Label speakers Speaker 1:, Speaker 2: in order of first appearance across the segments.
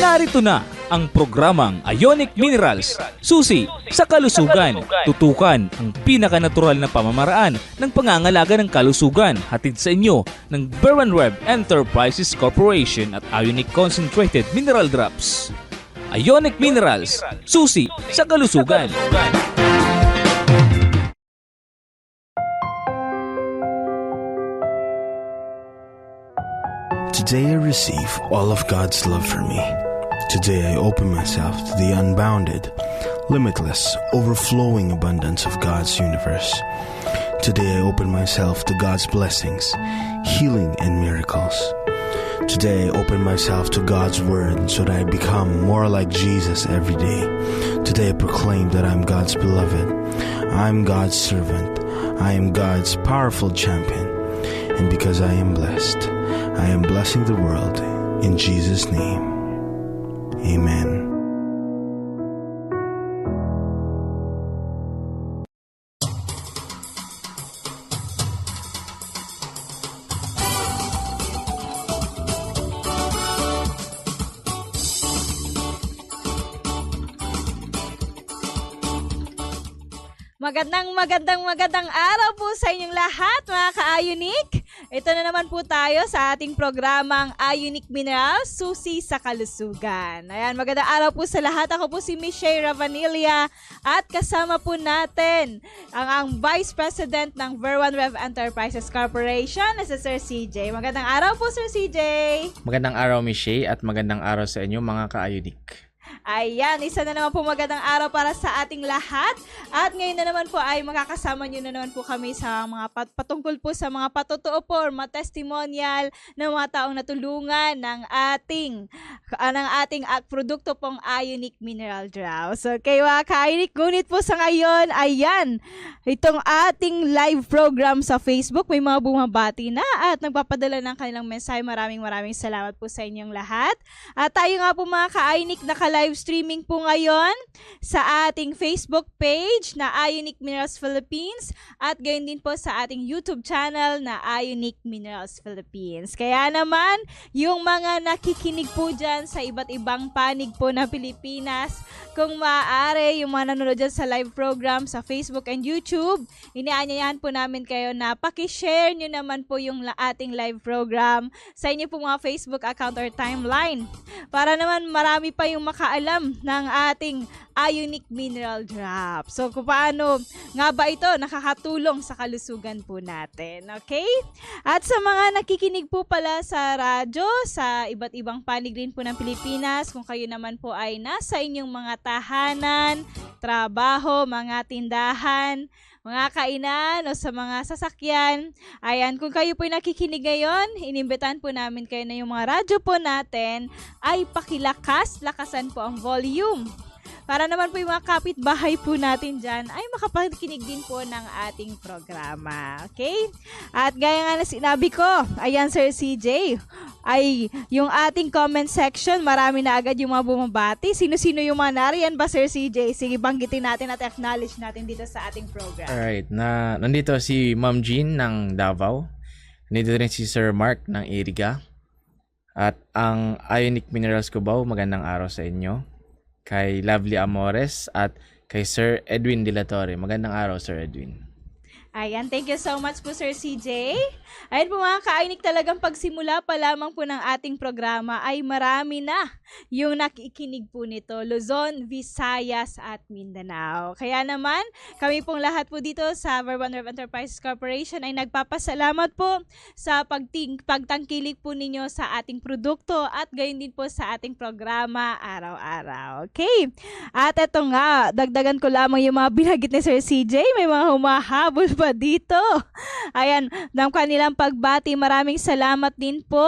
Speaker 1: Narito na ang programang Ionic Minerals, susi sa kalusugan. Tutukan ang pinakanatural na pamamaraan ng pangangalaga ng kalusugan, hatid sa inyo ng Berwanrev Enterprises Corporation at Ionic Concentrated Mineral Drops. Ionic Minerals, susi sa kalusugan.
Speaker 2: Today I receive all of God's love for me. Today I open myself to the unbounded, limitless, overflowing abundance of God's universe. Today I open myself to God's blessings, healing, and miracles. Today I open myself to God's word so that I become more like Jesus every day. Today I proclaim that I'm God's beloved. I'm God's servant. I am God's powerful champion. And because I am blessed, I am blessing the world in Jesus' name. Amen.
Speaker 3: Magandang araw po sa inyong lahat, mga ka-Ionic. Ito na naman po tayo sa ating programang Ionic Minerals, susi sa kalusugan. Ayan, magandang araw po sa lahat. Ako po si Michelle Ravanilla at kasama po natin ang Vice President ng Berwanrev Enterprises Corporation na si Sir CJ. Magandang araw po, Sir CJ.
Speaker 4: Magandang araw, Michelle, at magandang araw sa inyo, mga ka-Ionic.
Speaker 3: Ayan, isa na naman po magandang araw para sa ating lahat. At ngayon na naman po ay makakasama nyo na naman po kami sa mga patungkol po sa mga patotoo po or mga testimonial ng mga taong natulungan ng ating produkto pong Ionic Mineral Drops. Okay, mga ka-Ionic, ngunit po sa ngayon, ayan, itong ating live program sa Facebook, may mga bumabati na at nagpapadala ng kanilang mensahe. Maraming salamat po sa inyong lahat. At tayo nga po, mga ka-Ionic, naka-live streaming po ngayon sa ating Facebook page na Ionic Minerals Philippines at gayon din po sa ating YouTube channel na Ionic Minerals Philippines. Kaya naman, yung mga nakikinig po dyan sa iba't ibang panig po ng Pilipinas, kung maaari, yung mga nanonood dyan sa live program sa Facebook and YouTube, inianyayahan po namin kayo na pakishare nyo naman po yung ating live program sa inyo po mga Facebook account or timeline para naman marami pa yung makaalam ng ating Ionic Mineral Drop. So, kung paano nga ba ito nakakatulong sa kalusugan po natin. Okay? At sa mga nakikinig po pala sa radyo, sa iba't ibang panig rin po ng Pilipinas, kung kayo naman po ay nasa inyong mga tahanan, trabaho, mga tindahan, mga kainan o sa mga sasakyan. Ayan, kung kayo po nakikinig ngayon, inimbitahan po namin kayo na yung mga radyo po natin ay lakasan po ang volume. Para naman po yung mga kapitbahay po natin dyan ay makapakinig din po ng ating programa. Okay? At gaya nga na sinabi ko, ayan Sir CJ, ay yung ating comment section, marami na agad yung mga bumabati. Sino-sino yung mga nariyan ba, Sir CJ? Sige, banggitin natin at acknowledge natin dito sa ating program.
Speaker 4: Alright, nandito si Ma'am Jean ng Davao. Nandito rin si Sir Mark ng Iriga. At ang Ionic Minerals Cubao, magandang araw sa inyo. Kay Lovely Amores at kay Sir Edwin De La Torre. Magandang araw, Sir Edwin.
Speaker 3: Ayan, thank you so much po, Sir CJ. Ayan po, mga ka-Ionic, talagang pagsimula pa lamang po ng ating programa ay marami na yung nakikinig po nito. Luzon, Visayas at Mindanao. Kaya naman, kami pong lahat po dito sa Berwanrev Enterprises Corporation ay nagpapasalamat po sa pagtangkilik po ninyo sa ating produkto at gayon din po sa ating programa araw-araw. Okay? At eto nga, dagdagan ko lamang yung mga binagit ni Sir CJ. May mga humahabol pa dito. Ayan, ng kanilang pagbati, maraming salamat din po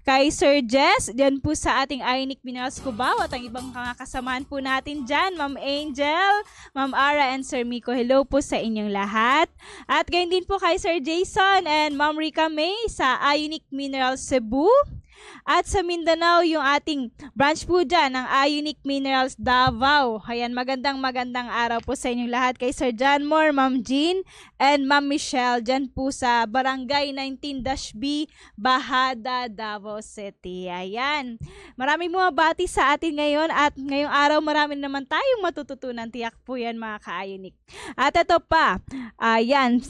Speaker 3: kay Sir Jess, dyan po sa ating Ionic Minerals Cubao at ang ibang mga kasamaan po natin dyan, Ma'am Angel, Ma'am Ara, and Sir Miko. Hello po sa inyong lahat. At gayon din po kay Sir Jason and Ma'am Rica May sa Ionic Minerals Cebu. At sa Mindanao, yung ating branch po dyan ng Ionic Minerals Davao. Ayan, magandang araw po sa inyong lahat kay Sir John Moore, Ma'am Jean, and Ma'am Michelle dyan po sa Barangay 19-B, Bahada, Davao City. Ayan, maraming mga bati sa atin ngayon at ngayong araw marami naman tayong matututunan. Tiyak po yan mga ka-Ionic. At ito pa, ayan,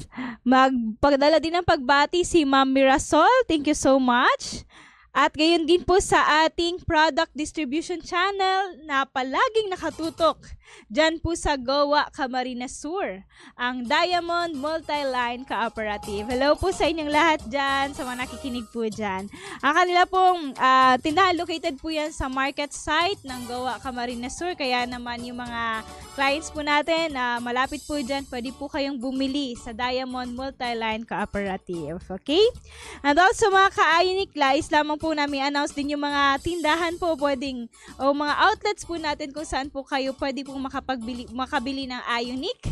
Speaker 3: magpagdala din ng pagbati si Ma'am Mirasol. Thank you so much. At gayon din po sa ating product distribution channel na palaging nakatutok dyan po sa Goa, Camarines Sur, ang Diamond Multi-Line Cooperative. Hello po sa inyong lahat dyan, sa mga nakikinig po dyan. Ang kanila pong tindahan, located po yan sa market site ng Goa, Camarines Sur. Kaya naman yung mga clients po natin na malapit po dyan, pwede po kayong bumili sa Diamond Multi-Line Cooperative. Okay? And also mga ka-Ionic, lais lamang po namin announce din yung mga tindahan po pwedeng o mga outlets po natin kung saan po kayo pwede pong makabili ng Ionic.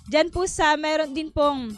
Speaker 3: Diyan po sa meron din pong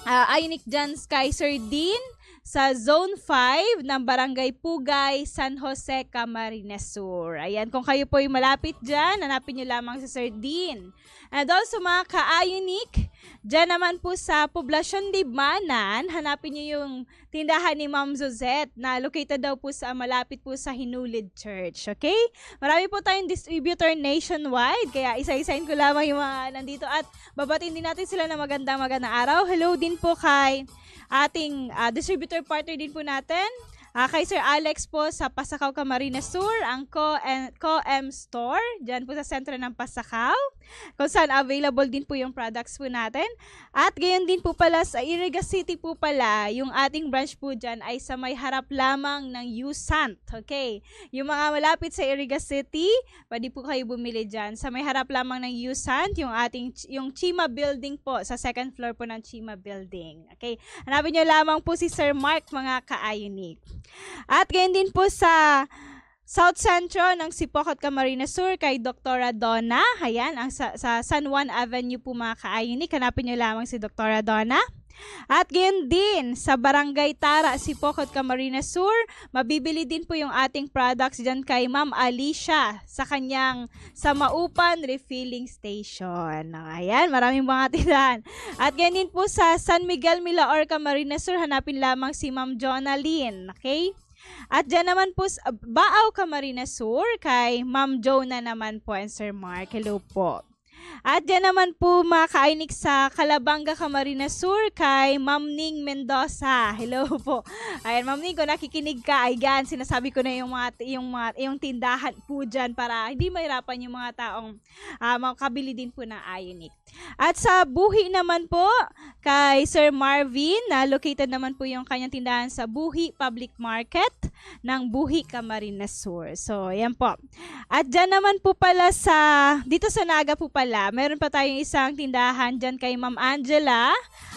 Speaker 3: Ionic dyan kay Sir Dean sa Zone 5 ng Barangay Pugay, San Jose, Camarines Sur. Ayan, kung kayo po ay malapit dyan, hanapin nyo lamang si Sir Dean. And also mga ka-Ionic, dyan naman po sa Poblacion Libmanan, hanapin nyo yung tindahan ni Ma'am Zuzette na located daw po sa malapit po sa Hinulid Church. Okay? Marami po tayong distributor nationwide, kaya isa-isain ko lamang yung mga nandito at babatiin din natin sila na magandang araw. Hello din po kay ating distributor partner din po natin, kay Sir Alex po sa Pasakaw, Camarines Sur, ang Co-M Store, dyan po sa sentro ng Pasakaw, kung saan available din po yung products po natin. At gayon din po pala sa Iriga City po pala, yung ating branch po dyan ay sa may harap lamang ng USANT. Okay? Yung mga malapit sa Iriga City, pwede po kayo bumili dyan. Sa may harap lamang ng USANT, yung Chima Building po, sa second floor po ng Chima Building. Okay? Hanapin nyo lamang po si Sir Mark, mga ka-Ionic. At gayon din po sa South Centro ng Sipocot, Camarines Sur kay Dr. Donna. Ayan, sa San Juan Avenue po mga ka-Ionic. Hanapin nyo lamang si Dr. Donna. At gayon din sa Barangay Tara, Sipocot, Camarines Sur, mabibili din po yung ating products dyan kay Ma'am Alicia sa kanyang sa Maupan Refilling Station. Ayan, maraming mga tindahan. At gayon din po sa San Miguel, Milaor, Camarines Sur, hanapin lamang si Ma'am Jonaline. Okay? At dyan naman po sa Baaw, Camarines Sur kay Ma'am Jonah naman po and Sir Mark. Hello po. At dyan naman po mga ka-Ionic sa Calabanga, Camarines Sur kay Ma'am Ning Mendoza. Hello po. Ayan, Ma'am Ning, kung nakikinig ka, ayan, sinasabi ko na yung tindahan po dyan para hindi mahirapan yung mga taong makabili din po ng Ionic. At sa Buhi naman po kay Sir Marvin, na located naman po yung kanyang tindahan sa Buhi Public Market ng Buhi, Camarines Sur. So, ayan po. At dyan naman po pala dito sa Naga po pala, meron pa tayong isang tindahan dyan kay Ma'am Angela,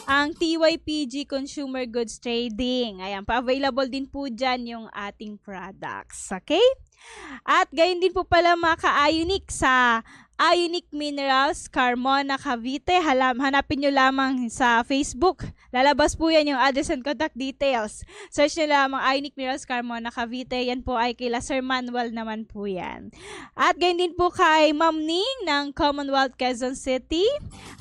Speaker 3: ang TYPG Consumer Goods Trading. Ayan, pa-available din po dyan yung ating products. Okay? At gayon din po pala mga ka-Ionic sa Ionic Minerals, Carmona, Cavite. Hanapin nyo lamang sa Facebook. Lalabas po yan yung address and contact details. Search nyo lamang Ionic Minerals, Carmona, Cavite. Yan po ay kila Sir Manuel naman po yan. At ganyan din po kay Ma'am Ning ng Commonwealth, Quezon City.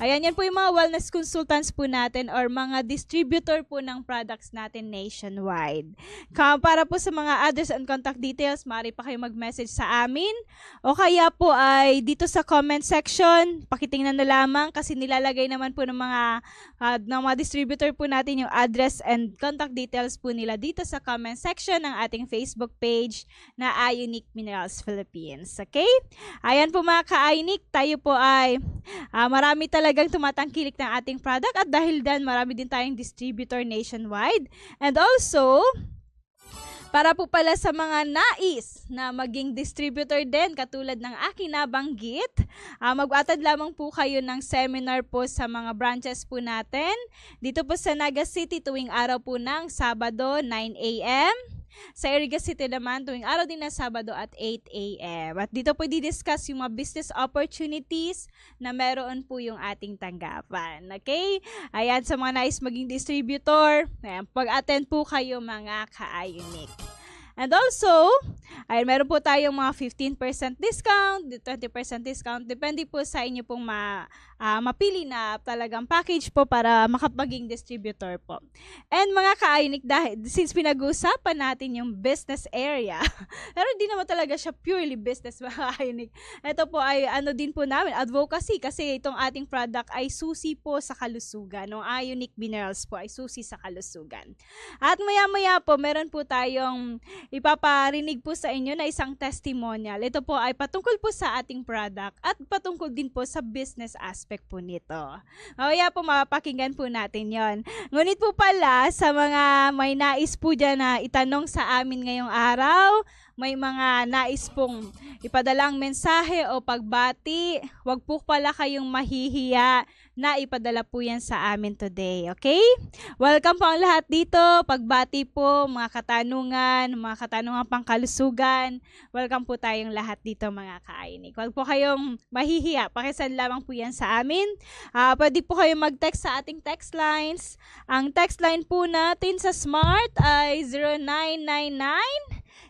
Speaker 3: Ayan, yan po yung mga wellness consultants po natin or mga distributor po ng products natin nationwide. Para po sa mga address and contact details, maaari pa kayo mag-message sa amin. O kaya po ay dito sa comment section, pakitingnan na lamang kasi nilalagay naman po ng mga distributor po natin yung address and contact details po nila dito sa comment section ng ating Facebook page na Ionic Minerals Philippines. Okay? Ayan po mga ka-Ionic, tayo po ay marami talagang tumatangkilik ng ating product at dahil dan marami din tayong distributor nationwide. And also, para po pala sa mga nais na maging distributor din, katulad ng aking nabanggit, mag-attend lamang po kayo ng seminar po sa mga branches po natin. Dito po sa Naga City tuwing araw po ng Sabado, 9 a.m. Sa Iriga City naman, tuwing araw din na Sabado at 8 a.m. At dito po di-discuss yung mga business opportunities na meron po yung ating tanggapan. Okay? Ayan, sa mga nais maging distributor, ayan, pag-attend po kayo mga ka-Ionic. And also, ay meron po tayong mga 15% discount, 20% discount, depende po sa inyo pong mapili na talagang package po para makapaging distributor po. And mga ka-Ionic, dahil since pinag-uusapan natin yung business area, pero hindi naman talaga siya purely business mga ka-Ionic. Ito po ay ano din po namin, advocacy, kasi itong ating product ay susi po sa kalusugan. Ng Ionic Minerals po ay susi sa kalusugan. At maya-maya po, meron po tayong ipaparinig po sa inyo na isang testimonial. Ito po ay patungkol po sa ating product at patungkol din po sa business aspect po nito. Mamaya po mapapakinggan po natin yon. Ngunit po pala, sa mga may nais po dyan na itanong sa amin ngayong araw, may mga nais pong ipadalang mensahe o pagbati, wag po pala kayong mahihiya na ipadala po yan sa amin today, okay? Welcome po ang lahat dito, pagbati po, mga katanungan pangkalusugan, welcome po tayong lahat dito mga ka-Ionic. Wag po kayong mahihiya, pakisend lamang po yan sa amin. Pwede po kayong mag-text sa ating text lines. Ang text line po natin sa Smart ay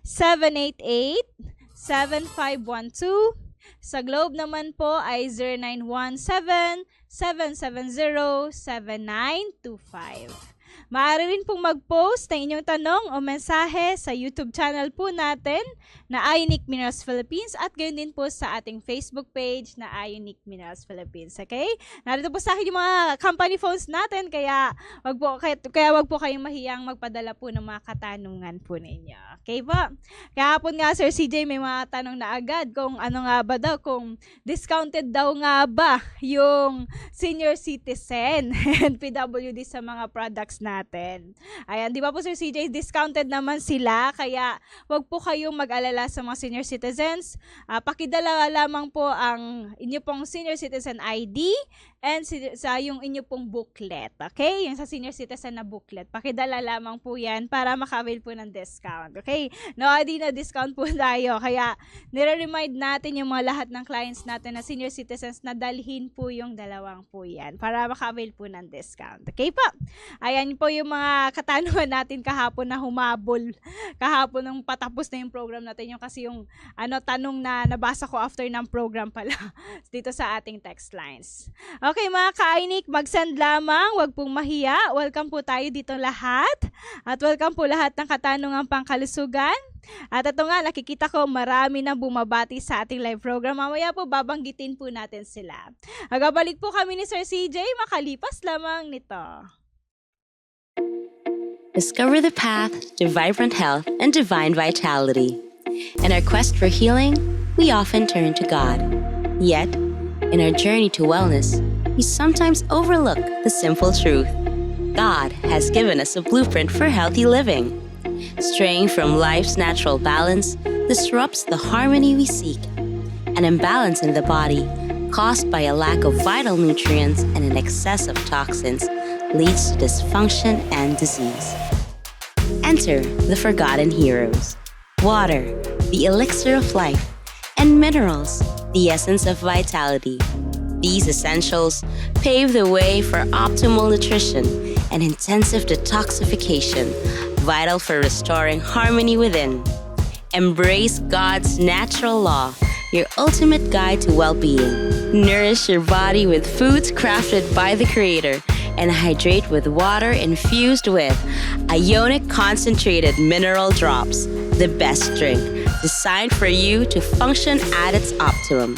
Speaker 3: 0999-788-7512. Sa Globe naman po ay 0917-770-7925. Maaari rin pong mag-post ng inyong tanong o mensahe sa YouTube channel po natin na Ionic Minerals Philippines at gayon din po sa ating Facebook page na Ionic Minerals Philippines. Okay? Narito po sa akin yung mga company phones natin kaya wag po kayong mahiyang magpadala po ng mga katanungan po ninyo. Okay po? Kahapon nga Sir CJ may mga tanong na agad kung ano nga ba daw, kung discounted daw nga ba yung senior citizen and PWD sa mga products natin. Ayan, di ba po Sir CJ, discounted naman sila, kaya wag po kayong mag-alala sa mga senior citizens. Pakidala lamang po ang inyo pong senior citizen ID and sa yung inyo pong booklet. Okay? Yung sa senior citizen na booklet. Pakidala lamang po yan para maka-avail po ng discount. Okay? No discount po tayo. Kaya nire-remind natin yung mga lahat ng clients natin na senior citizens na dalhin po yung dalawang po yan para maka-avail po ng discount. Okay po? Ayan po yung mga katanungan natin kahapon na humabol. Kahapon nung patapos na yung program natin. Yung kasi yung tanong na nabasa ko after ng program pala dito sa ating text lines. Okay mga ka-Ionic, mag-send lamang, wag pong mahiya. Welcome po tayo dito lahat. At welcome po lahat ng katanungang pangkalusugan. At ito nga, nakikita ko marami nang bumabati sa ating live program. Mamaya po babanggitin po natin sila. Magabalik po kami ni Sir CJ, makalipas lamang nito.
Speaker 5: Discover the path to vibrant health and divine vitality. In our quest for healing, we often turn to God. Yet, in our journey to wellness, we sometimes overlook the simple truth. God has given us a blueprint for healthy living. Straying from life's natural balance disrupts the harmony we seek. An imbalance in the body, caused by a lack of vital nutrients and an excess of toxins, leads to dysfunction and disease. Enter the forgotten heroes. Water, the elixir of life, and minerals, the essence of vitality. These essentials pave the way for optimal nutrition and intensive detoxification, vital for restoring harmony within. Embrace God's natural law, your ultimate guide to well-being. Nourish your body with foods crafted by the Creator and hydrate with water infused with Ionic Concentrated Mineral Drops, the best drink, designed for you to function at its optimum.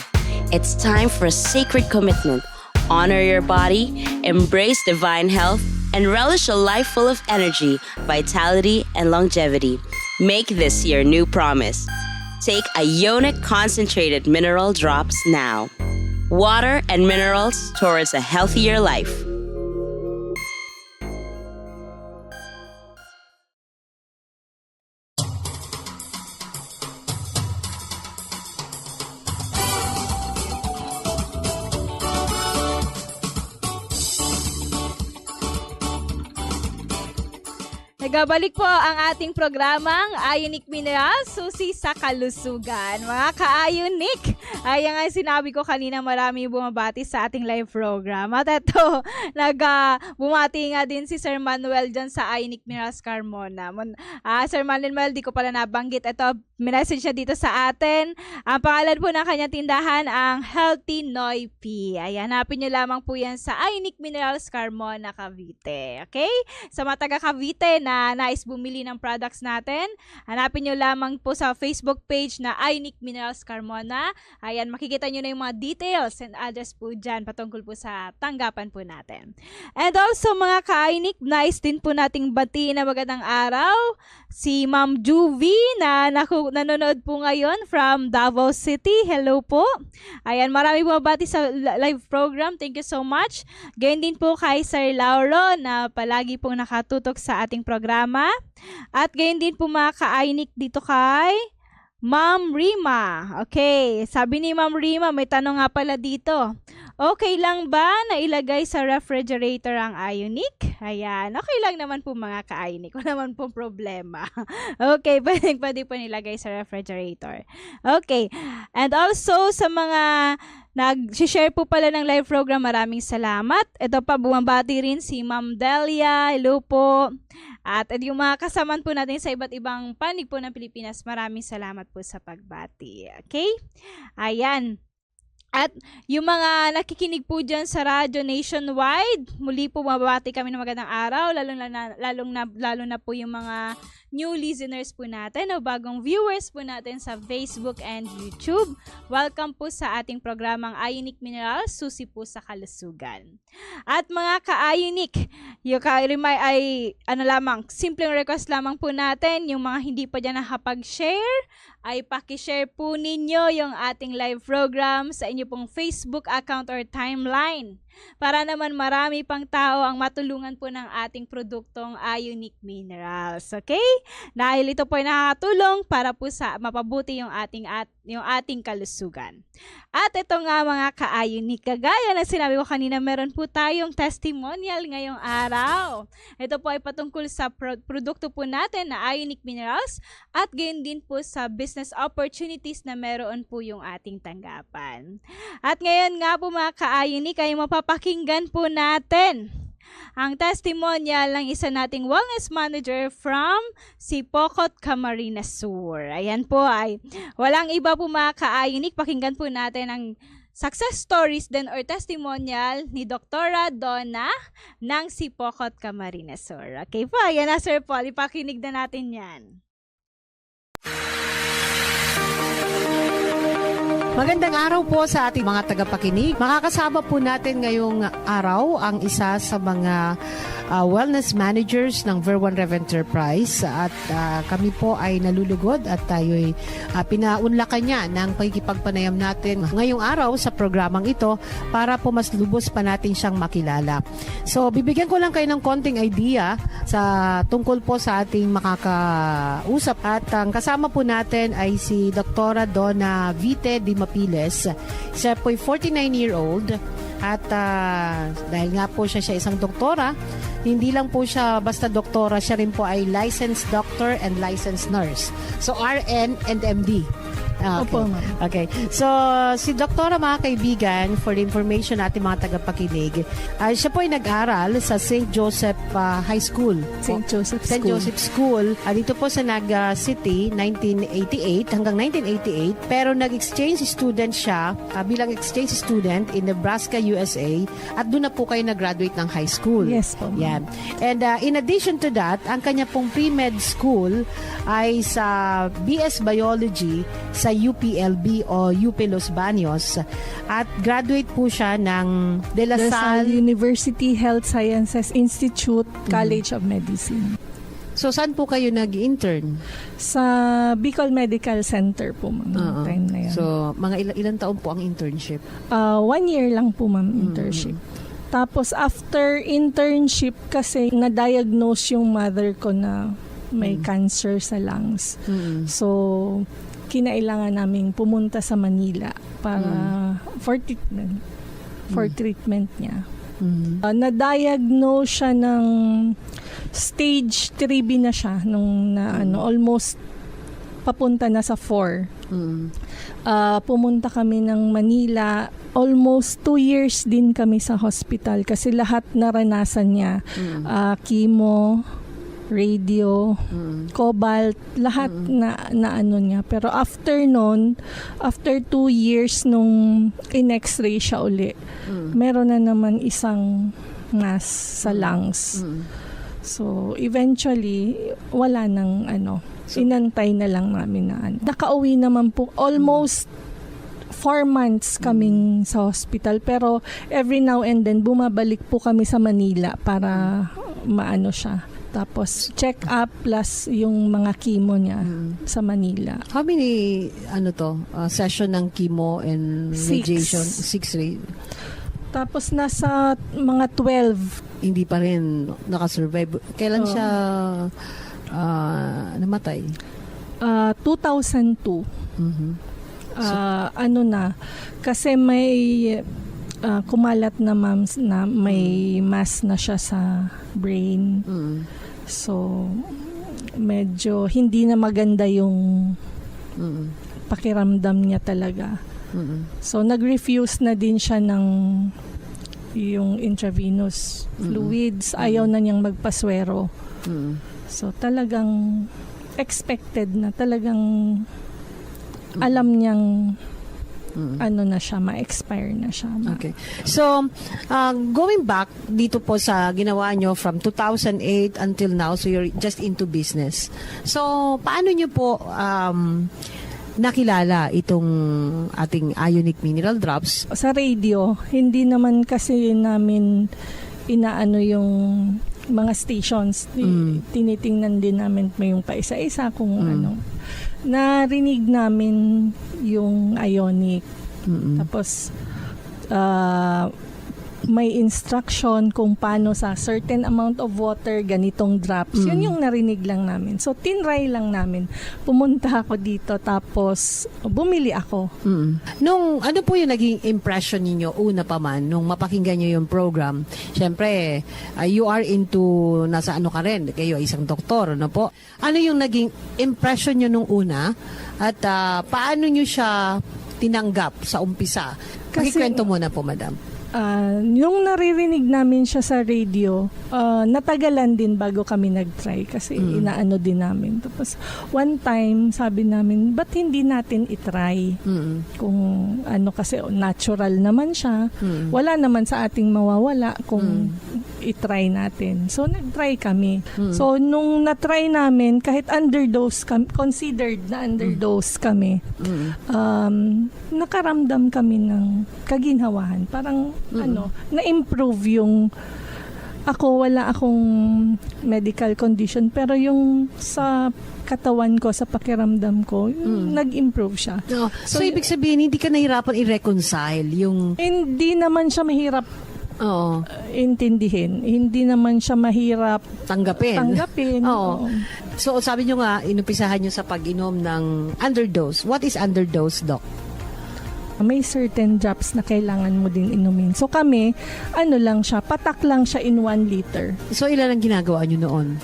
Speaker 5: It's time for a sacred commitment. Honor your body, embrace divine health, and relish a life full of energy, vitality, and longevity. Make this your new promise. Take Ionic Concentrated Mineral Drops now. Water and minerals towards a healthier life.
Speaker 3: Nagabalik po ang ating programang Ionic Minerals, susi sa kalusugan. Mga ka-Ionic, ay nga sinabi ko kanina, marami bumabati sa ating live program. At ito, bumati nga din si Sir Manuel dyan sa Ionic Minerals Carmona. Sir Manuel, di ko pala nabanggit. Ito, minessage siya dito sa atin. Ang pangalan po ng kanyang tindahan, ang Healthy Noipi. Ayan, hanapin nyo lamang po yan sa Ionic Minerals Carmona, Cavite. Okay? Sa mga taga Cavite na nais bumili ng products natin, hanapin nyo lamang po sa Facebook page na Ionic Minerals Carmona. Ayan, makikita nyo na yung mga details and address po dyan patungkol po sa tanggapan po natin. And also mga ka-Ionic, nais din po nating batiin na magandang araw si Ma'am Juvie na nanonood po ngayon from Davao City. Hello po. Ayan, marami po mabati sa live program. Thank you so much. Ganyan din po kay Sir Lauro na palagi pong nakatutok sa ating programa. At ganyan din po mga ka-Ionic dito kay Ma'am Rima. Okay, sabi ni Ma'am Rima, may tanong nga pala dito. Okay lang ba na ilagay sa refrigerator ang Ionic? Ayan, okay lang naman po mga ka-Ionic. Wala naman po problema. Okay, pwede po nilagay sa refrigerator. Okay, and also sa mga nag-share po pala ng live program, maraming salamat. Ito pa, bumabati rin si Ma'am Delia. Hello po. At yung mga kasamaan po natin sa iba't ibang panig po ng Pilipinas, maraming salamat po sa pagbati. Okay? Ayan. At yung mga nakikinig po dyan sa radyo nationwide, muli po mababati kami ng magandang araw, lalo na po yung mga new listeners po natin o bagong viewers po natin sa Facebook and YouTube. Welcome po sa ating programang Ionic Minerals, susi po sa kalusugan. At mga ka-Ionic, yung ay simpleng request lamang po natin, yung mga hindi pa dyan nakapag-share, ay pakishare po ninyo yung ating live program sa inyo pong Facebook account or timeline para naman marami pang tao ang matulungan po ng ating produktong Ionic Minerals. Okay? Dahil ito po ay nakakatulong para po sa mapabuti yung ating kalusugan. At ito nga mga ka-Ionic, kagaya na sinabi ko kanina, meron po tayong testimonial ngayong araw. Ito po ay patungkol sa produkto po natin na Ionic Minerals at gayon din po sa business opportunities na meron po yung ating tanggapan. At ngayon nga po mga ka-Ionic ay mapapakinggan po natin ang testimonial ng isa nating wellness manager from Sipocot, Camarines Sur. Ayan po ay walang iba po mga ka-Ionic. Pakinggan po natin ang success stories din or testimonial ni Dr. Donna ng Sipocot, Camarines Sur. Okay po, ayan na Sir Paul. Ipakinig na natin yan.
Speaker 6: Magandang araw po sa ating mga tagapakinig. Makakasama po natin ngayong araw ang isa sa mga wellness managers ng Ver1 Rev Enterprise at kami po ay nalulugod at tayo'y pinaunlakan niya ng pagkikipagpanayam natin ngayong araw sa programang ito para po mas lubos pa natin siyang makilala. So, bibigyan ko lang kayo ng konting idea sa tungkol po sa ating makakausap at ang kasama po natin ay si Dr. Donna Vite Di Mapiles. Siya po ay 49-year-old at dahil nga po siya isang doktora, hindi lang po siya basta doktora, siya rin po ay licensed doctor and licensed nurse. So RN and MD. Okay. Opo, ma'am. Okay. So, si Doktora, mga kaibigan, for the information natin mga tagapakinig, siya po ay nag-aral sa St. Joseph High School.
Speaker 7: St. Joseph
Speaker 6: School. Dito po sa Naga City, 1988 hanggang 1988. Pero nag-exchange student siya bilang exchange student in Nebraska, USA. At doon na po kayo nag-graduate ng high school.
Speaker 7: Yes po.
Speaker 6: Yan. And in addition to that, ang kanya pong pre-med school ay sa BS Biology sa UPLB o UP Los Baños at graduate po siya ng De La Salle
Speaker 7: University Health Sciences Institute, College of Medicine.
Speaker 6: So, saan po kayo nag-intern?
Speaker 7: Sa Bicol Medical Center po, ma'am. Time na yan.
Speaker 6: So, mga ilang taon po ang internship?
Speaker 7: 1 year lang po, ma'am, internship. Tapos, after internship, kasi na-diagnose yung mother ko na may cancer sa lungs. So, kinailangan naming pumunta sa Manila para for treatment niya. Na-diagnose siya ng stage 3B na siya nung almost papunta na sa 4. Pumunta kami ng Manila. Almost 2 years din kami sa hospital kasi lahat naranasan niya. Chemo, radio, cobalt, lahat na ano niya. Pero after 2 years nung in-x-ray siya uli, meron na naman isang mass sa lungs. So, eventually, wala nang inantay na lang namin na Nakauwi naman po, almost 4 months kaming sa hospital. Pero every now and then, bumabalik po kami sa Manila para maano siya. Tapos, check up plus yung mga chemo niya sa Manila.
Speaker 6: How many session ng chemo and
Speaker 7: 6.
Speaker 6: radiation? 6
Speaker 7: Tapos, nasa mga 12.
Speaker 6: Hindi pa rin nakasurvive. Kailan siya namatay?
Speaker 7: 2002. Kasi may kumalat na ma'am na may mass na siya sa brain. So, medyo hindi na maganda yung pakiramdam niya talaga. So, nag-refuse na din siya ng yung intravenous fluids. Ayaw na niyang magpaswero. So, talagang expected na. Talagang alam niyang na siya, ma-expire na siya.
Speaker 6: Okay. So, going back dito po sa ginawa nyo from 2008 until now, so you're just into business. So, paano nyo po nakilala itong ating Ionic Mineral Drops?
Speaker 7: Sa radio, hindi naman kasi namin inaano yung mga stations. Tinitingnan din namin yung paisa-isa kung ano. Narinig namin yung Ionic. Tapos, may instruction kung paano sa certain amount of water, ganitong drops. Yun yung narinig lang namin. So, tinry lang namin. Pumunta ako dito, tapos bumili ako.
Speaker 6: Nung ano po yung naging impression niyo una pa man nung mapakinggan niyo yung program? Siyempre, you are into nasa ano ka rin, kayo isang doktor, ano po? Ano yung naging impression niyo nung una at paano niyo siya tinanggap sa umpisa? Pakikwento muna po, madam.
Speaker 7: Yung naririnig namin siya sa radio, natagalan din bago kami nag-try kasi inaano din namin. Tapos one time sabi namin, ba't hindi natin itry? Kung ano, kasi natural naman siya. Wala naman sa ating mawawala kung itry natin. So nag-try kami. So nung na-try namin, kahit underdose kami, considered na underdose kami, nakaramdam kami ng kaginhawahan. Parang na-improve yung wala akong medical condition, pero yung sa katawan ko, sa pakiramdam ko, nag-improve siya.
Speaker 6: So ibig sabihin, hindi ka nahirapan i-reconcile yung...
Speaker 7: Hindi naman siya mahirap intindihin. Hindi naman siya mahirap tanggapin.
Speaker 6: Oo. So sabi nyo nga, inumpisahan nyo sa pag-inom ng underdose. What is underdose, Doc?
Speaker 7: May certain drops na kailangan mo din inumin. So kami, lang siya, patak lang siya in 1 liter.
Speaker 6: So ilan ang ginagawa nyo noon?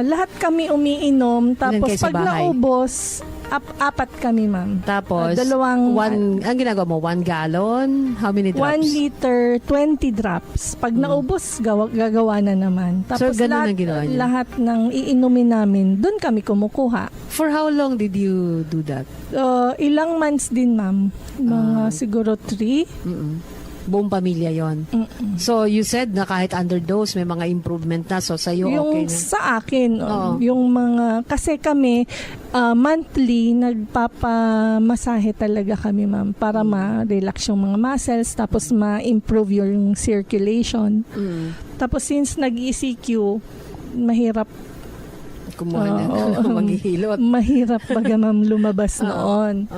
Speaker 7: Lahat kami umiinom, tapos
Speaker 6: kayo sa
Speaker 7: pag
Speaker 6: bahay?
Speaker 7: Naubos, 4 kami, ma'am.
Speaker 6: Tapos, ang ginagawa mo, 1 gallon? How many drops?
Speaker 7: 1 liter, 20 drops. Pag naubos, gagawa na naman. Tapos
Speaker 6: So, ganun ang ginawa niyo?
Speaker 7: lahat ng iinumin namin, doon kami kumukuha.
Speaker 6: For how long did you do that?
Speaker 7: Ilang months din, ma'am. Mga siguro 3.
Speaker 6: Buong pamilya yon. So, you said na kahit underdose, may mga improvement na. So, sa'yo, okay
Speaker 7: Yung
Speaker 6: na?
Speaker 7: sa akin, yung mga, kasi kami, monthly, nagpapamasahe talaga kami, ma'am, para ma-relax yung mga muscles, tapos ma-improve yung circulation. Tapos, since nag-ECQ, mahirap
Speaker 6: maghihilot.
Speaker 7: Mahirap baga, ma'am, lumabas noon.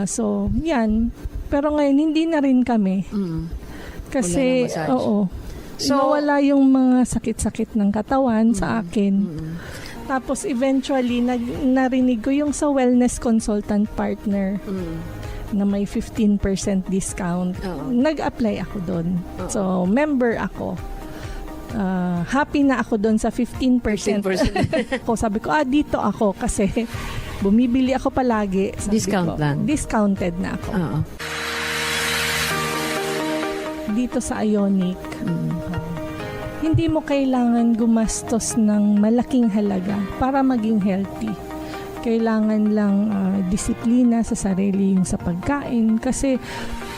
Speaker 7: So, yan. Pero ngayon, hindi na rin kami. Kasi, So, nawala yung mga sakit-sakit ng katawan sa akin. Tapos, eventually, narinig ko yung sa wellness consultant partner. na may 15% discount.
Speaker 6: Oo.
Speaker 7: Nag-apply ako doon. So, member ako. Happy na ako doon sa 15%.
Speaker 6: 15%.
Speaker 7: Ko sabi ko, dito ako kasi bumibili ako palagi. Sabi
Speaker 6: Discount
Speaker 7: ko,
Speaker 6: lang.
Speaker 7: Discounted na ako.
Speaker 6: Oo.
Speaker 7: Dito sa Ionic, hindi mo kailangan gumastos ng malaking halaga para maging healthy. Kailangan lang disiplina sa sarili, yung sa pagkain. Kasi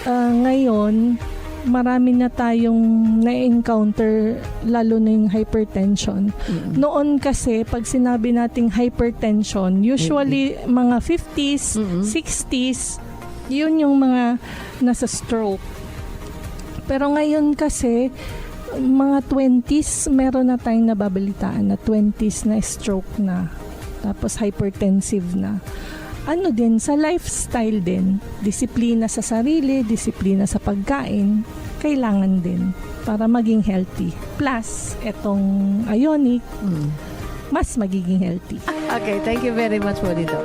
Speaker 7: ngayon, marami na tayong na-encounter, lalo na yung hypertension. Noon kasi, pag sinabi nating hypertension, usually mga 50s, 60s, yun yung mga nasa stroke. Pero ngayon kasi, mga 20s, meron na tayong nababalitaan na 20s na stroke na. Tapos hypertensive na. Ano din, sa lifestyle din, disiplina sa sarili, disiplina sa pagkain, kailangan din para maging healthy. Plus, etong Ionic, mas magiging healthy.
Speaker 6: Okay, thank you very much po dito.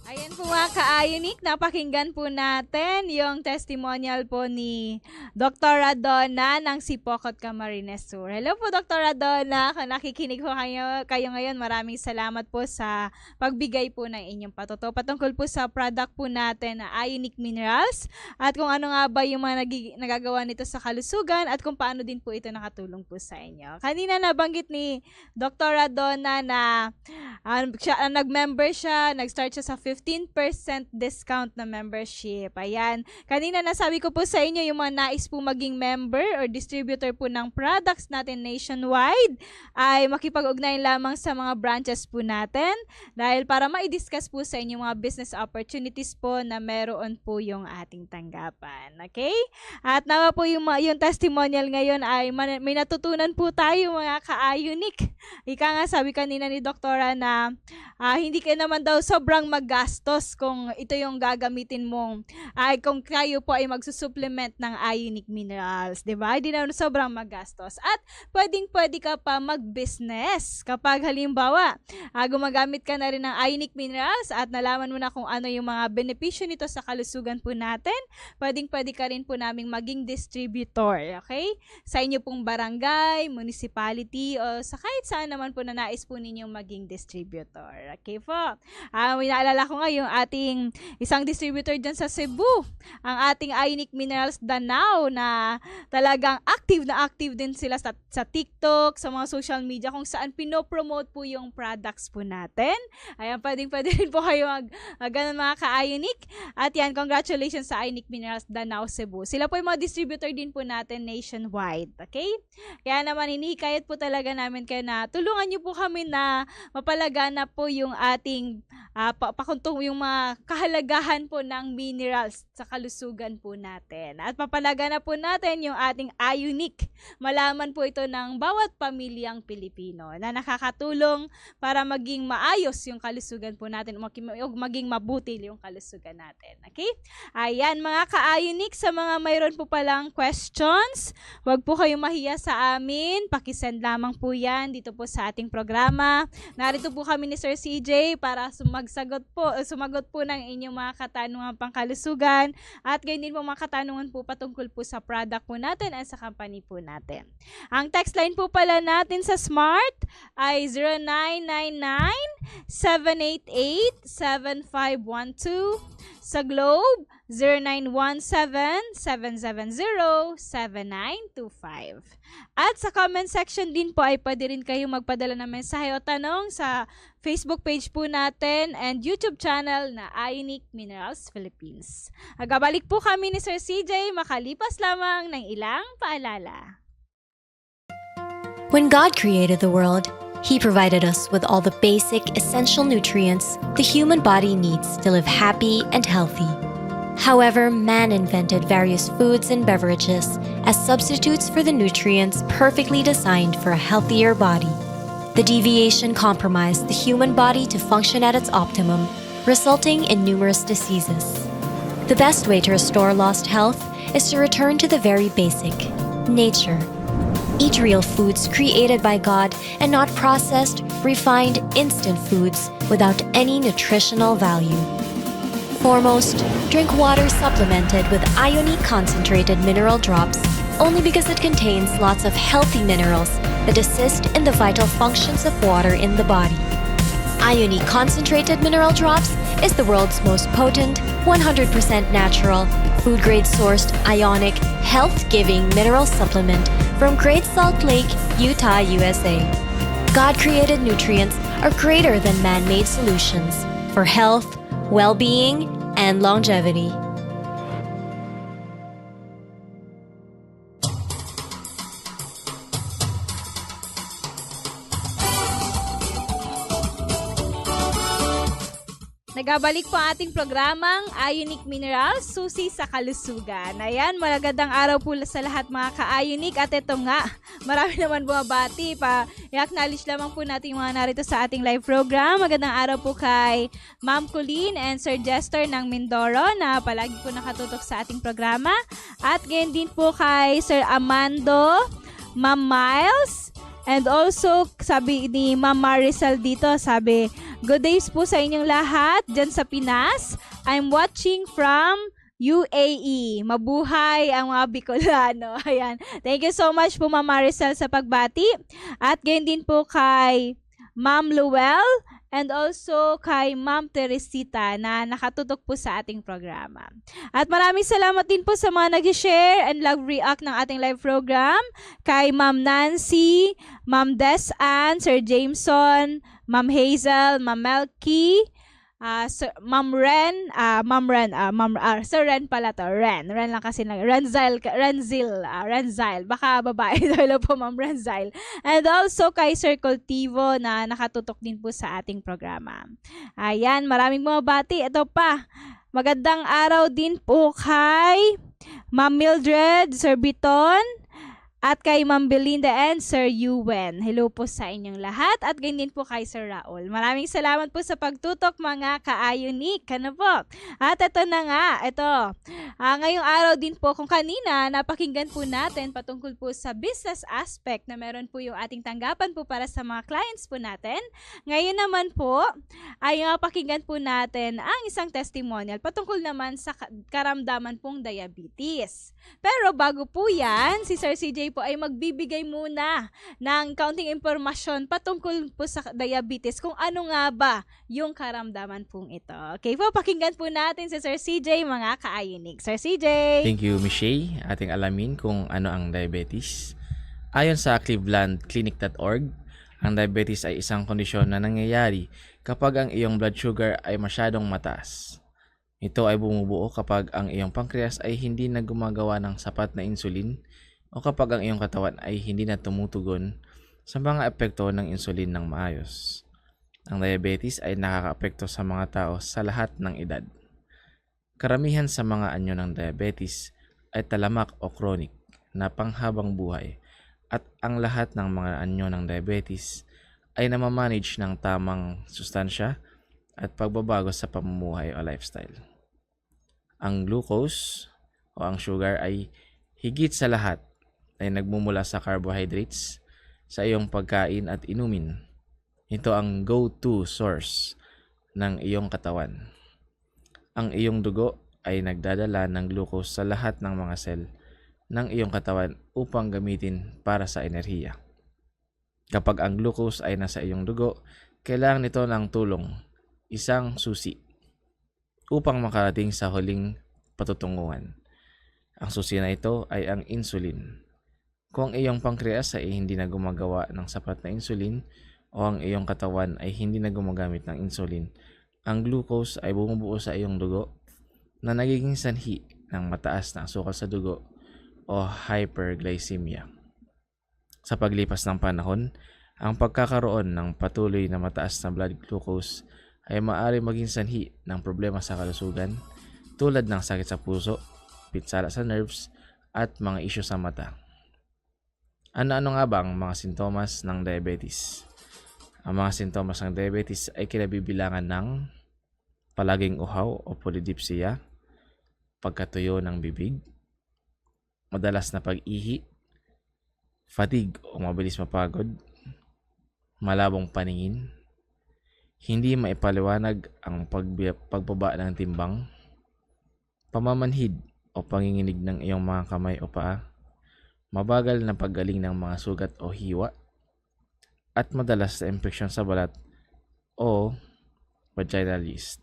Speaker 3: Ayan po mga ka-Ionic, napakinggan po natin yung testimonial po ni Dr. Radona ng Sipocot Camarines Sur. Hello po Dr. Radona, kung nakikinig po kayo ngayon, maraming salamat po sa pagbigay po ng inyong patuto patungkol po sa product po natin na Ionic Minerals at kung ano nga ba yung mga nagagawa nito sa kalusugan at kung paano din po ito nakatulong po sa inyo. Kanina nabanggit ni Dr. Radona na nag-member siya, nag-start siya sa 15% discount na membership. Ayan. Kanina nasabi ko po sa inyo yung mga nais po maging member or distributor po ng products natin nationwide ay makipag-ugnay lamang sa mga branches po natin dahil para ma-discuss po sa inyo mga business opportunities po na meron po yung ating tanggapan. Okay? At nawa po yung testimonial ngayon ay may natutunan po tayo mga ka-Ionic. Ika nga sabi kanina ni Doktora na hindi ka naman daw sobrang maggastos kung ito yung gagamitin mong kung kayo po ay magsusupplement ng Ionic Minerals, 'di ba? Hindi naman sobrang magastos. At pwedeng-pwede ka pa mag-business kapag halimbawa gumagamit ka na rin ng Ionic Minerals at nalaman mo na kung ano yung mga benepisyo nito sa kalusugan po natin. Pwedeng-pwede ka rin po naming maging distributor, okay? Sa inyo pong barangay, municipality o sa kahit saan naman po na nais po ninyong maging distributor. Okay po. May naalala ko nga yung ating isang distributor dyan sa Cebu, ang ating Ionic Minerals Danao na talagang active din sila sa TikTok, sa mga social media kung saan pinopromote po yung products po natin. Ayan, pwede rin po kayo ganun mga ka-Ionic. At yan, congratulations sa Ionic Minerals Danao Cebu. Sila po yung mga distributor din po natin nationwide. Okay? Kaya naman hinihikayat po talaga namin kayo na tulungan niyo po kami na mapalaganap po yung ating pakuntong yung mga kahalagahan po ng minerals sa kalusugan po natin. At papalaganap po natin yung ating Ionic. Malaman po ito ng bawat pamilyang Pilipino na nakakatulong para maging maayos yung kalusugan po natin o maging mabuti yung kalusugan natin. Okay? Ayan mga ka-Ionic, sa mga mayroon po palang questions, wag po kayong mahiya sa amin. Pakisend lamang po yan dito po sa ating programa. Narito po kami ni Sir CJ para sumagot po ng inyong mga katanungan pangkalusugan at ganyan din po mga katanungan po patungkol po sa product po natin at sa company po natin. Ang text line po pala natin sa Smart ay 0999-788-7512. Sa Globe, 0917-770-7925. At sa comment section din po ay pwede rin kayo magpadala ng mensahe o tanong sa Facebook page po natin and YouTube channel na Ionic Minerals Philippines. Agabalik po kami ni Sir CJ makalipas lamang ng ilang paalala.
Speaker 8: When God created the world, He provided us with all the basic, essential nutrients the human body needs to live happy and healthy. However, man invented various foods and beverages as substitutes for the nutrients perfectly designed for a healthier body. The deviation compromised the human body to function at its optimum, resulting in numerous diseases. The best way to restore lost health is to return to the very basic, nature. Eat real foods created by God and not processed, refined, instant foods without any nutritional value. Foremost, drink water supplemented with Ionic concentrated mineral drops only because it contains lots of healthy minerals that assist in the vital functions of water in the body. Ionic concentrated mineral drops is the world's most potent, 100% natural, food-grade sourced Ionic, health-giving mineral supplement from Great Salt Lake, Utah, USA. God-created nutrients are greater than man-made solutions for health, well-being, and longevity.
Speaker 3: Nagabalik po ang ating programang Ionic Minerals, susi sa kalusugan. Ayan, magandang araw po sa lahat mga ka-Ionic. At ito nga, marami naman bumabati pa. I-acknowledge lamang po natin yung mga narito sa ating live program. Magandang araw po kay Ma'am Colleen and Sir Jester ng Mindoro na palagi po nakatutok sa ating programa. At ganyan din po kay Sir Amando, Ma'am Miles, and also sabi ni Ma'am Marisol dito, sabi, good days po sa inyong lahat dyan sa Pinas. I'm watching from UAE. Mabuhay ang mga Bicolano. Ayan. Thank you so much po Ma'am Marisol sa pagbati. At gayon din po kay Ma'am Luel and also kay Ma'am Teresita na nakatutok po sa ating programa. At maraming salamat din po sa mga nag-share and love react ng ating live program. Kay Ma'am Nancy, Ma'am Desan, Sir Jameson, Ma'am Hazel, Ma'am Melky, Ma'am Ren, Sir Ren pala to, Ren lang kasi, Renzil, baka babae, hello po Ma'am Renzil. And also kay Sir Cultivo na nakatutok din po sa ating programa. Ayan, maraming mga bati. Ito pa, magandang araw din po kay Ma'am Mildred, Sir Biton, at kay Ma'am Belinda and Sir Yuen. Hello po sa inyong lahat at ganyan din po kay Sir Raul. Maraming salamat po sa pagtutok mga ka-Ionic. Ano po? At ito na nga, ngayong araw din po kung kanina napakinggan po natin patungkol po sa business aspect na meron po yung ating tanggapan po para sa mga clients po natin. Ngayon naman po ay napakinggan po natin ang isang testimonial patungkol naman sa karamdaman pong diabetes. Pero bago po yan, si Sir CJ po ay magbibigay muna ng kaunting impormasyon patungkol po sa diabetes, kung ano nga ba yung karamdaman pong ito. Okay po, pakinggan po natin si Sir CJ mga ka-Ionic. Sir CJ!
Speaker 4: Thank you, Michelle. Ating alamin kung ano ang diabetes. Ayon sa clevelandclinic.org, ang diabetes ay isang kondisyon na nangyayari kapag ang iyong blood sugar ay masyadong mataas. Ito ay bumubuo kapag ang iyong pancreas ay hindi na gumagawa ng sapat na insulin o kapag ang iyong katawan ay hindi na tumutugon sa mga epekto ng insulin ng maayos. Ang diabetes ay nakakaapekto sa mga tao sa lahat ng edad. Karamihan sa mga anyo ng diabetes ay talamak o chronic na panghabang buhay at ang lahat ng mga anyo ng diabetes ay namamanage ng tamang sustansya at pagbabago sa pamumuhay o lifestyle. Ang glucose o ang sugar ay higit sa lahat ay nagmumula sa carbohydrates sa iyong pagkain at inumin. Ito ang go-to source ng iyong katawan. Ang iyong dugo ay nagdadala ng glucose sa lahat ng mga cell ng iyong katawan upang gamitin para sa enerhiya. Kapag ang glucose ay nasa iyong dugo, kailangan nito ng tulong, isang susi, upang makarating sa huling patutunguhan. Ang susi na ito ay ang insulin. Kung ang iyong pancreas ay hindi na gumagawa ng sapat na insulin o ang iyong katawan ay hindi na gumagamit ng insulin, ang glucose ay bumubuo sa iyong dugo na nagiging sanhi ng mataas na asukal sa dugo o hyperglycemia. Sa paglipas ng panahon, ang pagkakaroon ng patuloy na mataas na blood glucose ay maaari maging sanhi ng problema sa kalusugan tulad ng sakit sa puso, pinsala sa nerves, at mga isyu sa mata. Ano-ano nga ba ang mga sintomas ng diabetes? Ang mga sintomas ng diabetes ay kinabibilangan ng palaging uhaw o polydipsia, pagkatuyo ng bibig, madalas na pag-ihi, fatigue o mabilis mapagod, malabong paningin, hindi maipaliwanag ang pagbaba ng timbang, pamamanhid o panginginig ng iyong mga kamay o paa, mabagal na paggaling ng mga sugat o hiwa, at madalas na impeksyon sa balat o vaginal yeast.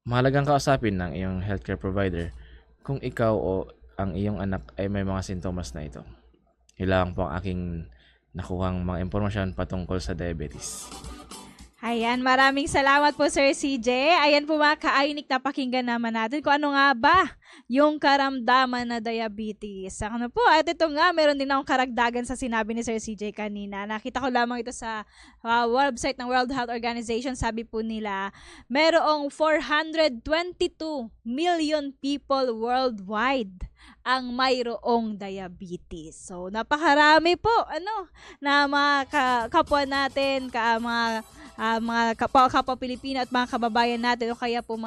Speaker 4: Mahalagang kausapin ng iyong healthcare provider kung ikaw o ang iyong anak ay may mga sintomas na ito. Ilang po ang aking nakuhang mga impormasyon patungkol sa diabetes.
Speaker 3: Ayan, maraming salamat po Sir CJ. Ayan po mga ka-Ionic, napakinggan naman natin kung ano nga ba yung karamdaman na diabetes. Ano po, at ito nga, meron din akong karagdagan sa sinabi ni Sir CJ kanina. Nakita ko lamang ito sa website ng World Health Organization. Sabi po nila, merong 422 million people worldwide ang mayroong diabetes. So, napakarami po, na mga kapwa natin, mga kapwa Pilipino at mga kababayan natin o kaya po